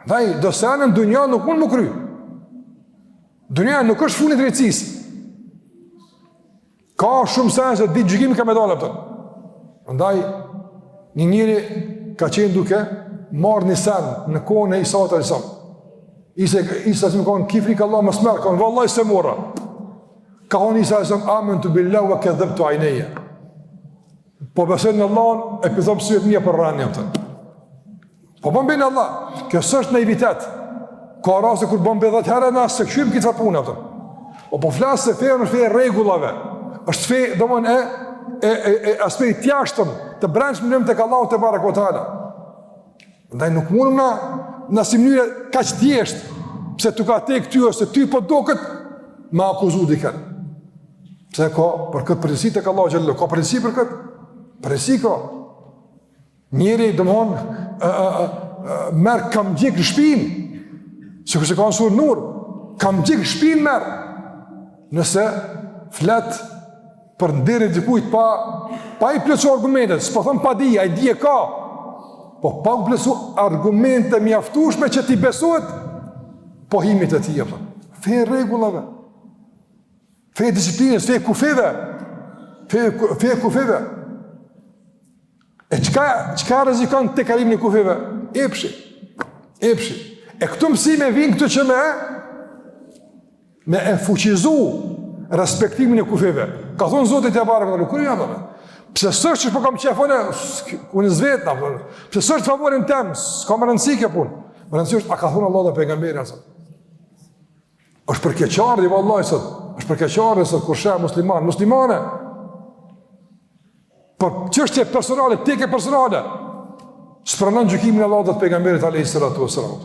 Ndaj do se në dunjë nuk mund më kry. Dunja nuk është funi drejtësisë. Ka shumë sens e ditë gjykimi ka me dalë pëtën. Ndaj, një njëri ka qenë duke marrë një sen në kohën e Isa'ut alayhis salam. Isa që më kohën, kifri ka Allah më smerë, ka në vallaj se mora. Ka thonë Isa alayhis salam, amen të billahu wa kadhabtu aynayya. Po besoj në Allahun e pëthom syet mija për rënja pëtën. Po bën bejnë Allah. Kjo s'është naivitet. Ka raste kur bën bejnë 10 herë na se këshim këtë punë ato. Po flas se feja është feja rregullave. Është fe, domthonë aspekt jashtëm të brendshëm tek Allahu te barekutaala. Ndaj nuk mundem na si mënyrë kaq thjesht, pse tu ka tek ty ose ty po duket me akuzu dikën. Pse ka për këtë përgjegjësi tek Allahu xhallahu, ka përgjegjësi për këtë? Përgjegjësi ka. Njëri domthonë merr kam gjik në shtëpinë. Sikur se ka sur nur, kam gjik në shtëpinë merr. Nëse flet për ndirë dikujt pa i plotësuar argumentet, s'po thon pa di, ai di e ka. Po pa u plotësuar argumente mjaftueshme që ti besohet po himit e tij apo. Fe rregullave. Fe disiplinës, fe kufeve. Fe kufeve. E çka rrezikon te kalimin e kufeve? Epshi. E këtu mësime vijnë këtu që me e fuqizu respektimin e kufeve. Ka thonë Zotit e Barekutaala, kur jam atë. Pse s'është që po kam qefone, unë zvet na. Pse s'është favorin tem, s'ka më rëndësi kjo punë. Më rëndësi është a ka thonë Allah dhe pejgamberi asaj. Është për keqardhje vallahi sot. Është për keqardhje sot kur sheh muslimane. Për çështje personale, teke personale. S'pranon gjykimin e Allahut dhe të pejgamberit alayhis salatu wassalam.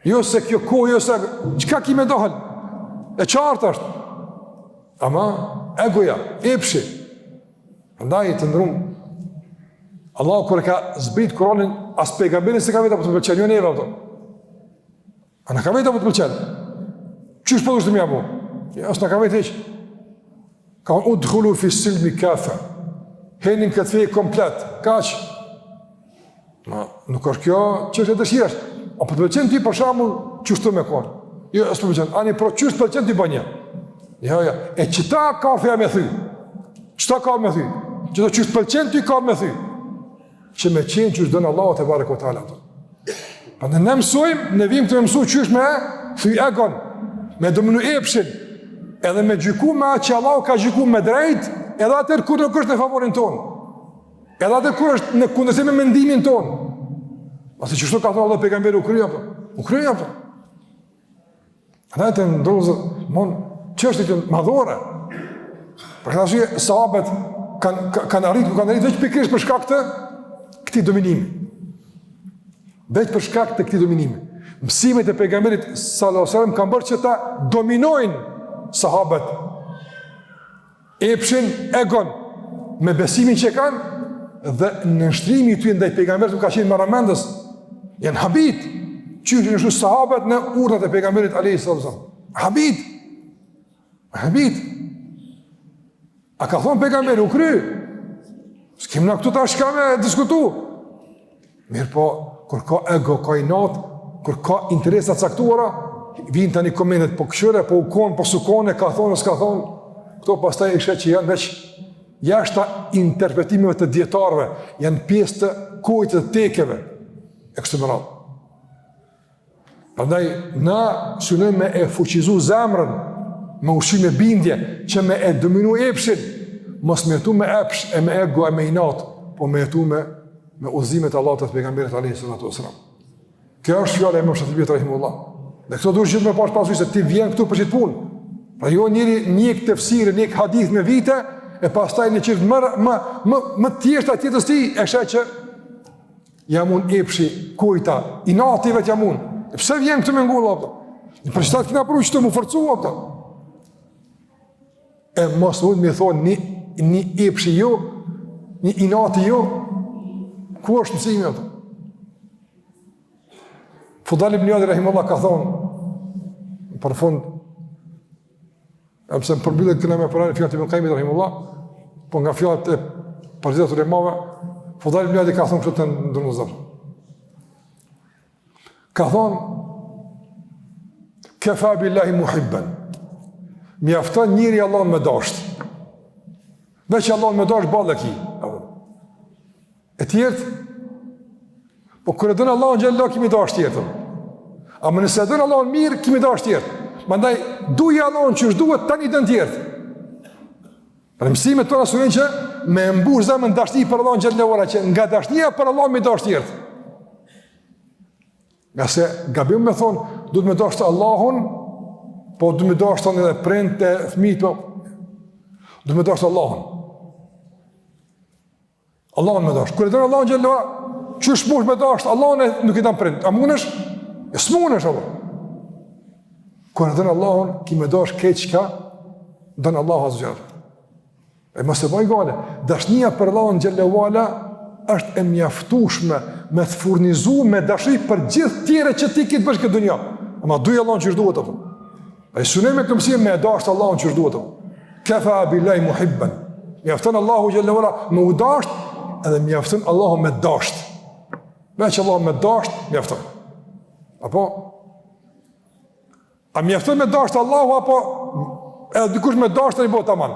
Jo se kjo kohë, jo se çka ki me dohën. E qartë është. Ama egoja, epshi. Andaj të ndrum. Allahu kur ka zbrit Kur'anin as pejgamberin se ka vetë apo të pëlqen jo neve ato. Ana ka vetë apo të pëlqen. Çish po është më apo? Ja, as na ka vetë hiç. Ka udkhulu fi silmi kafa. Henin këtë fe komplet. Kaç? Ma, nuk është kjo çështë dëshirash. Apo të pëlqen ti për shembull çështë me kon. Jo, as po pëlqen. Ani pro çështë pëlqen ti bën. Jo. E çita ka feja me thy. Çta ka me thy? Çdo çështë pëlqen ti ka me thy. Që me qenë që është dënë Allahu te barekutaala. Prandaj ne mësojmë, ne vim të mësoj çysh me thy egon, me dominu epshin, edhe me gjyku me atë që Allahu ka gjyku me drejt, edhe atër kur nuk është në favorin tonë. Edhe atër kur është në kundërshtim me mendimin tonë. Pasi çështë ka thonë Allah pejgamberi u krye apo? U krye apo? Ata të ndrozë, çështje madhore. Për këtë sahabët kanë arritur veç pikërisht për shkak të këtij dominimi. Veç për shkak të këtij dominimi. Mësimet e pejgamberit sallallahu alajhi wasallam kanë bërë që ta dominojnë sahabët. Epshin, egon, me besimin që kanë dhe në nshtrimi i tyre ndaj pejgamberit ka qenë marramendës. Janë habit. Qysh në sahabët në urdhat e pejgamberit alayhis salam. Habit. A ka thonë pejgamberi u kry? S'kem na këtu tash ka me diskutu. Mirë po, kur ka ego, ka inat, kur ka interesa caktuara, vinë tani komentet po këshyre, po ukon, po sukone, ka thonë, s'ka thonë. Këto pastaj ishe që janë veç jashta interpretimeve të dietarëve, janë pjesë të kujtë të tekeve e kështu me radhë. Prandaj na synojmë me e fuqizu zemrën, me ushqim e bindje, që me e dominu epshin, mos me jetu me epsh, e me ego, e me inat, po me jetu me udhëzimet e Allahut të pejgamberit alayhis salatu wassalam. Kjo është fjala e Imam Shatibiut rahimahullah. Dhe këto duhet gjithë me pas parasysh se ti vjen këtu për çit punë. Pra jo njëri njek tefsir, njek hadith me vite, e pastaj në çift më thjeshta tjetës ti, e sheh që jam unë epshi, kujta, inati vet jam unë. Pse vjen këtu me ngull apo? Për çfarë kena pru që të më forcu apo? E mos mund më thonë një epshi jo, një inati jo. Ku është mësimi ato? Fudal ibn Iyad rahimahullah ka thonë për fund, pse më përbyllet këna me përane fjalët e Ibn Qayyimit rahimahullah, po nga fjalët e përgjithshme të ulemave, Fudal ibn Iyad ka thonë kështu të ndërmuzor. Ka thonë, kafa billahi muhibban. Mjafton njëri Allahun me dashur. Veç Allahun me dashur ballë ki. E tjertë, po kërë dënë Allahun xhallahu kimi dashur tjetër. A më nëse dënë Allahun mirë, kimi dashur tjetër. Mandaj, duje Allahun që është duhet, tani dënë tjertë. Për mësimet tona surin që me mbush zemrën dashni për Allahun xhallahu ala, që nga dashnia për Allahun me dashur tjetër. Nga se gabim me thonë, du të me dashtë Allahun, po du me dashtë edhe prind të fëmijët, du me dashtë Allahun. Allahun me dashtë. Kër e dërë Allahun gjellua, që shmush me dashtë, Allahun nuk i dam prind. A munësh? E s'munësh, Allah. Kër e dërë Allahun, ki me dashtë keq ka, dënë Allahu azhjarë. E mëse bëj gale, dashnia për Allahun gjellewala është e mjaftueshme me të furnizu me dashuri për gjithë tjere që ti kitë bësh këtë dunja. Ama duj Allahun që shduhet ato. E sunem me këtë mësim me e dashtë Allahun që shduhet ato. Kafa billahi muhibban. Mjafton Allahu gjellewala me u dashtë edhe mjafton Allahu me dashtë. Veç Allahu me dashtë, mjafton. Apo? A mjafton me dashtë Allahu, apo edhe dikush me dashtë e i bëtë aman?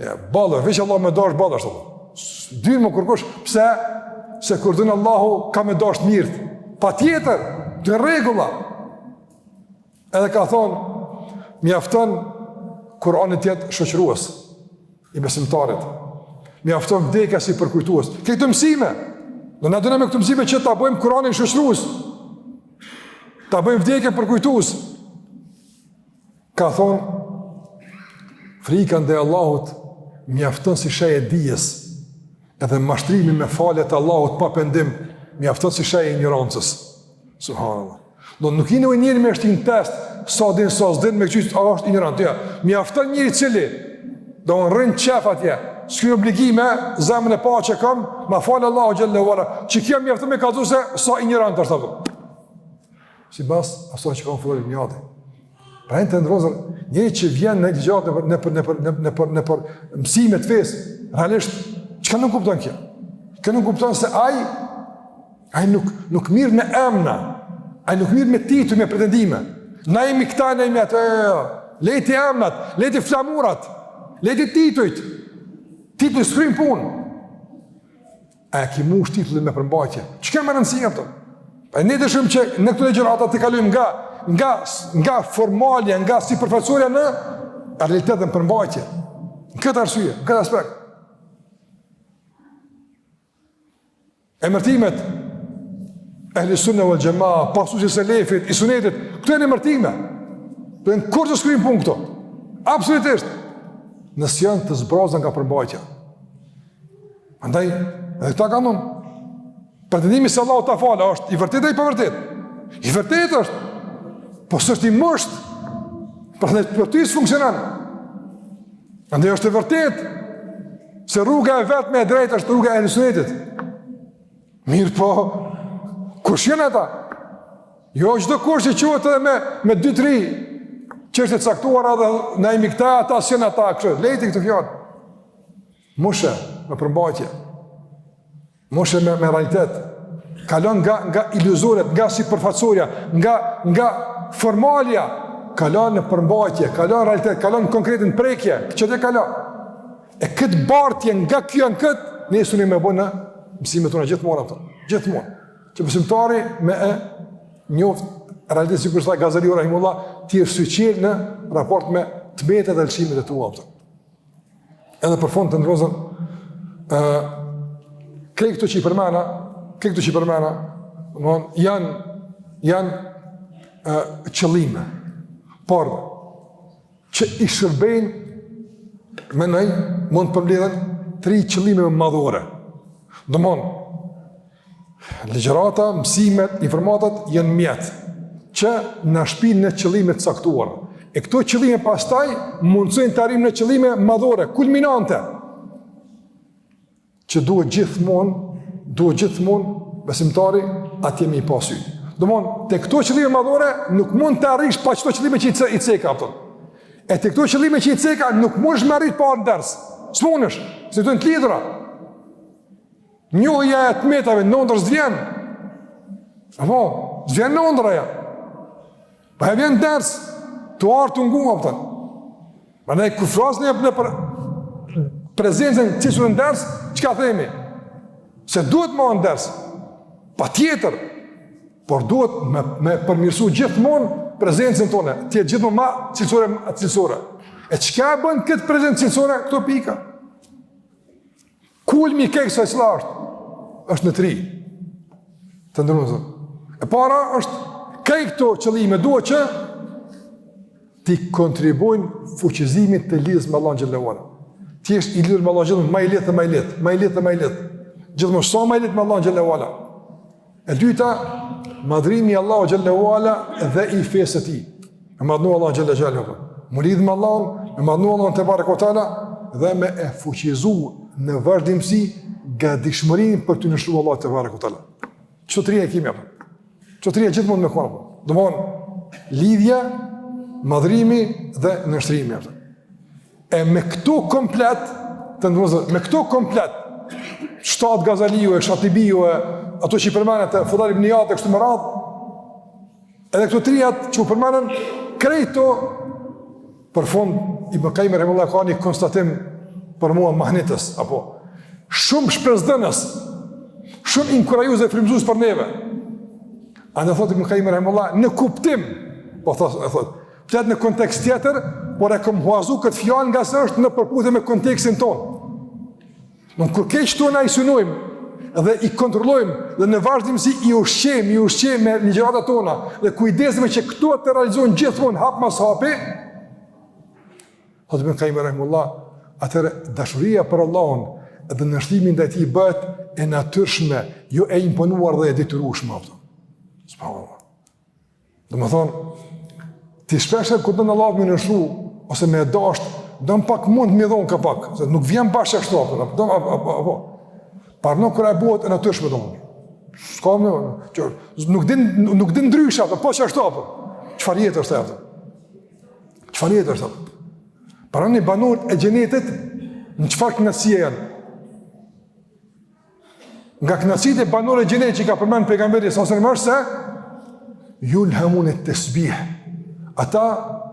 Ja, balër, veç Allahu me dashtë, balër, shtë. Dyrë më kërkosh, pse? Se kur dhënë Allahu ka me dashtë mirët. Pa tjetër, të regula. Edhe ka thonë, mjafton Kur'anit tjetë shoqërues i besimtarit. Mjafton vdekja si përkujtues. Këtë mësime, do na dëna me këtë mësime që ta bëjmë Kur'anin shoqërues. Ta bëjmë vdekja përkujtues. Ka thonë, frika ndaj Allahut mjafton si shaj e dijes. Edhe mashtrimi me falet Allahut pa pendim, mjafton si shaj e ignorancës. Subhanallah. Do nuk i në njëri me shtin test, sa din, sa s'din, me këqyst, a është ignorant, ja. Mjafton njëri cili, do në rrinë qef atje, s'ky obligime, zemën e pa që kam, ma falë Allahu xhallahu ala, që kjo mjafton me ka dhu se sa ignorant është ato. Si bas, aso që kam fëllorim njëti. Pra e të ndrozër, njëri që vjen në gjatë në për mësime të fesë, realisht, që ka nuk kupton kjo? Që nuk kupton se aj nuk mirë me emna, aj nuk mirë me titu, me pretendime. Na jemi këta, na jemi atë, lejti emnat, lejti flamurat, lejti titujt. Tituj s'kryjnë punë. A ki mush titullin me përmbajtje. Që kemë më rëndësia për? E ne dëshim që në këtë legjërata të kalujmë nga formalja, nga si përfaqësorja në realitetën përmbajtje. Në këtë arsye, në këtë aspekt. Emërtimet ehli sunne wal jamaa, pasuesi selefit, i sunetit, këto janë emërtime. Do në kur të shkruajmë punë këto. Absolutisht. Nësë janë të zbrazën nga përmbajtja. Andaj, edhe këta kanon. Pretendimi se Allahu ta falë është i vërtetë e i pavërtetë. I vërtetë është, po s'është i mësht. Për ty s'funksionon. Andaj është e vërtetë se rruga e vetme e drejtë është rruga e ehli sunnetit. Mirë po, kush janë ata? Jo, çdo kush që quhet edhe me 2-3 çështje të caktuara dhe na jemi këta, ata janë ata, kështu. Lejti këtë fjalë. Moshe me përmbajtje. Moshe me realitet. Kalon nga iluzoret, nga sipërfaqësoria, nga formalja, kalon në përmbajtje, kalon në realitet, kalon në konkretin prekje, çdo kalon. E këtë bartje nga kjo në këtë, ne suni me bënë mësimet tona gjithmonë ato. Gjithmonë. Që besimtari me njoft realitet sikur sa Gazali rahimullah ti është syqel në raport me tmetet dhe lëshimet e tua. Edhe për fond të ndrozën këto që i përmena, janë qëllime, por që i shërbejnë me nëj, mund të përmbledhen 3 qëllime madhore. Domthon, ligjërata, mësimet, informatat janë mjet që na shpin në qëllime të caktuara. E këto qëllime pastaj mundsojnë të arrijmë në qëllime madhore, kulminante, që duhet gjithmonë besimtari atje me i pasyt. Domthon, te këto qëllime madhore nuk mund të arrish pa çdo qëllime që i ceka ato. E te këto qëllime që i ceka nuk mundesh me arrit pa ndërs. S'mundesh, se do të lidhura. Njohja e tmetave, nëndër s'vjen. Apo, s'vjen nëndër aja. Pa e vjen ders, të artë të ngua, pëtën. Ma ne, kër frasën e për prezencën cisur në ders, që ka themi? Se duhet ma në ders, pa tjetër, por duhet me përmirësu gjithmonë prezencën tonë, tjetë gjithmonë ma cilësore. E qëka bën këtë prezencë cilësore, këto pika? Kulmi kejkë sa i është në 3. Të ndërënë zërë. E para është, kaj këto qëllime duhet që ti kontribujnë fuqizimit të lidhës me Allahun xhallahu ala. Ti është i lidhur me Allahun gjithmonë më i lehtë, më i lehtë, më i lehtë, më i lehtë. Gjithmonë sa më i lehtë me Allahun xhallahu ala. E dyta, madhrimi i Allahut xhallahu ala dhe i fesë së tij. Me madhnu Allahun xhallahu xhallahu. Mu lidh me Allahun, me madhnu Allahun te barekuhu teala dhe me e fuqizu në vazhdimsi gatishmërinë për të nështruar Allahut te barekuhu teala. Çdo tri e kemi apo. Çdo tri gjithmonë me kohë. Domthon lidhja, madhrimi dhe nështrimi apo. E me këto komplet, të ndërmëzë, me këto komplet, Shtat Gazaliu e Shatibiu e ato që i përmenet e Fudal ibn Iyad e kështu më radhë, edhe këto trijat që u përmenen, krejto, për fund, Ibn Qayyim rahimahullah ka një konstatim për mua mahnitës, apo, shumë shpresdënës, shumë inkurajuz e frymëzus për neve. A në thot Ibn Qayyim rahimahullah, në kuptim, po thot, flet në kontekst tjetër, por e kam huazu këtë fjalë nga se është në përputhje me kontekstin tonë. Nuk kur keq tonë ai synojmë dhe i kontrollojmë dhe në vazhdimsi i ushqejmë me ligjëratat tona dhe kujdesemi që këto të realizojnë gjithmonë hap pas hapi. Ibn Qayyim rahimahullah, atëherë dashuria për Allahun dhe nështrimi ndaj tij bëhet e natyrshme, jo e imponuar dhe e detyrueshme. Subhanallah. Domethënë, ti shpesh kur don Allah më nështru ose më dash, don pak mund më dhon ka pak, se nuk vjen bashkë ashtu apo. Parno kur ai bëhet e natyrshme domun. S'ka më, nuk din ndryshe apo po çashtu apo. Çfarë jetë është ajo? Çfarë jetë është ajo? Parani banorët e xhenetit në çfarë kënaqësie janë? Nga kënaqësitë e banorëve të xhenetit që ka përmend pejgamberi sallallahu alajhi wasallam se yulhamun at-tasbih. Ata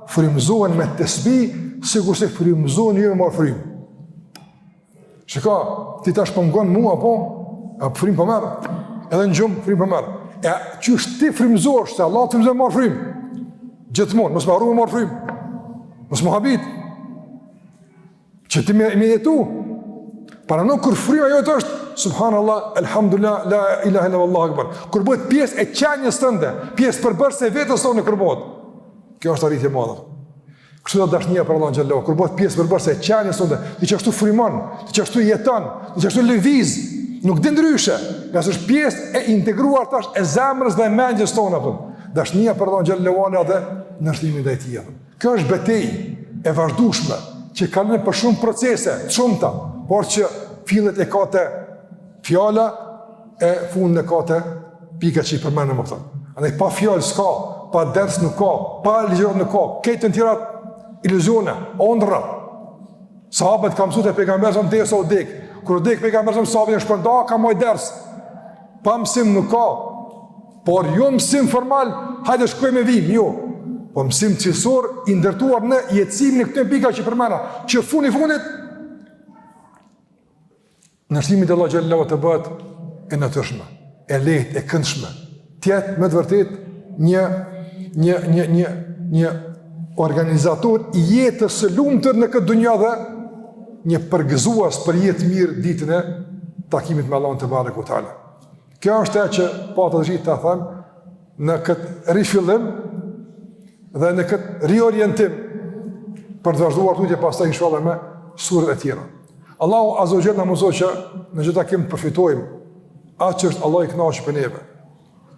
frymëzohen me tasbih, sikur se frymëzohen jo me morfrym. Shiko, ti tash po ngon mua apo frym po merr. Edhe në gjumë frym po merr. E qysh ti frymëzohesh se Allah të më marr frym. Gjithmonë, mos më harru me morfrym. Mos më habit. Që ti më jetu. Para nuk kur fryma jote është subhanallah, elhamdulillah, la ilaha illa wallahu akbar. Kur bëhet pjesë e qenjes tënde, pjesë përbërëse e vetës tonë kur bëhet. Kjo është arritje e madhe. Kështu do dashnia për Allahun xhallahu, kur bëhet pjesë përbërëse e qenjes tonë, ti që ashtu frymon, ti që ashtu jeton, ti që ashtu lëviz, nuk di ndryshe, nga se është pjesë e integruar tash e zemrës dhe e mendjes tonë apo. Dashnia për Allahun xhallahu dhe ndërtimi ndaj tij. Kjo është betejë e vazhdueshme që kalon për shumë procese, shumëta, por që fillet e ka te fjala e fundin e ka te pika që i përmendëm më këta. Andaj pa fjalë s'ka, pa ders nuk ka, pa ligjërat nuk ka, këtë në tjera iluzione, ondra. Sahabët ka mësut e pejgamberës të sa u dek. Kër u dek pejgamberës sahabët e shpërnda, ka moj ders. Pa mësim nuk ka, por jo mësim formal, hajde shkoj me vim, jo. Po mësim cilësor i ndërtuar në jetësimin e këtyre pika që përmena, që fundit nërtimit e Allah xhallahu të bëhet e natyrshme, e lehtë, e këndshme. Tjetë me të vërtet një organizator i jetës së lumtur në këtë dunja dhe një përgëzues për jetë mirë ditën e takimit me Allahun te barekuhu teala. Kjo është ajo që pata dëshirë ta them në këtë rifillim dhe në këtë riorientim për të vazhduar tutje pastaj inshallah me surët e tjera. Allahu azza wa jalla na mëson që në çdo takim përfitojmë atë që është Allah i kënaqur për neve.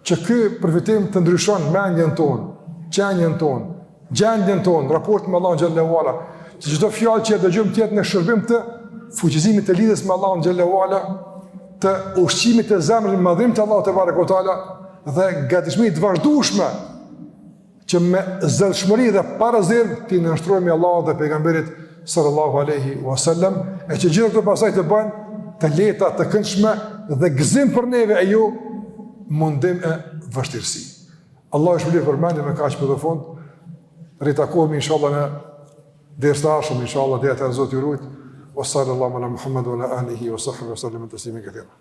Që ky përfitim të ndryshon mendjen tonë, qenjen tonë, gjendjen tonë, raportin me Allahun xhallahu ala. Që çdo fjalë që dëgjojmë të jetë në shërbim të fuqizimit të lidhjes me Allahun xhallahu ala, të ushqimit të zemrës me madhrim të Allahut te barekuhu teala dhe gatishmëri të vazhdueshme që me zëllshmëri dhe para zërë ti nënshtrojmë Allahut dhe pejgamberit sallallahu alaihi wasallam, e që gjithë këto pasaj të bëjnë të lehta, të këndshme dhe gëzim për neve e ju mundim e vështirësi. Allah është shpëlir për mendje me kaq për të fund. Ritakohemi inshallah në dersë të ardhshëm inshallah deri atë Zoti ju rujt. Wa sallallahu ala Muhammad wa ala alihi wa sahbihi wa sallam taslimen katira.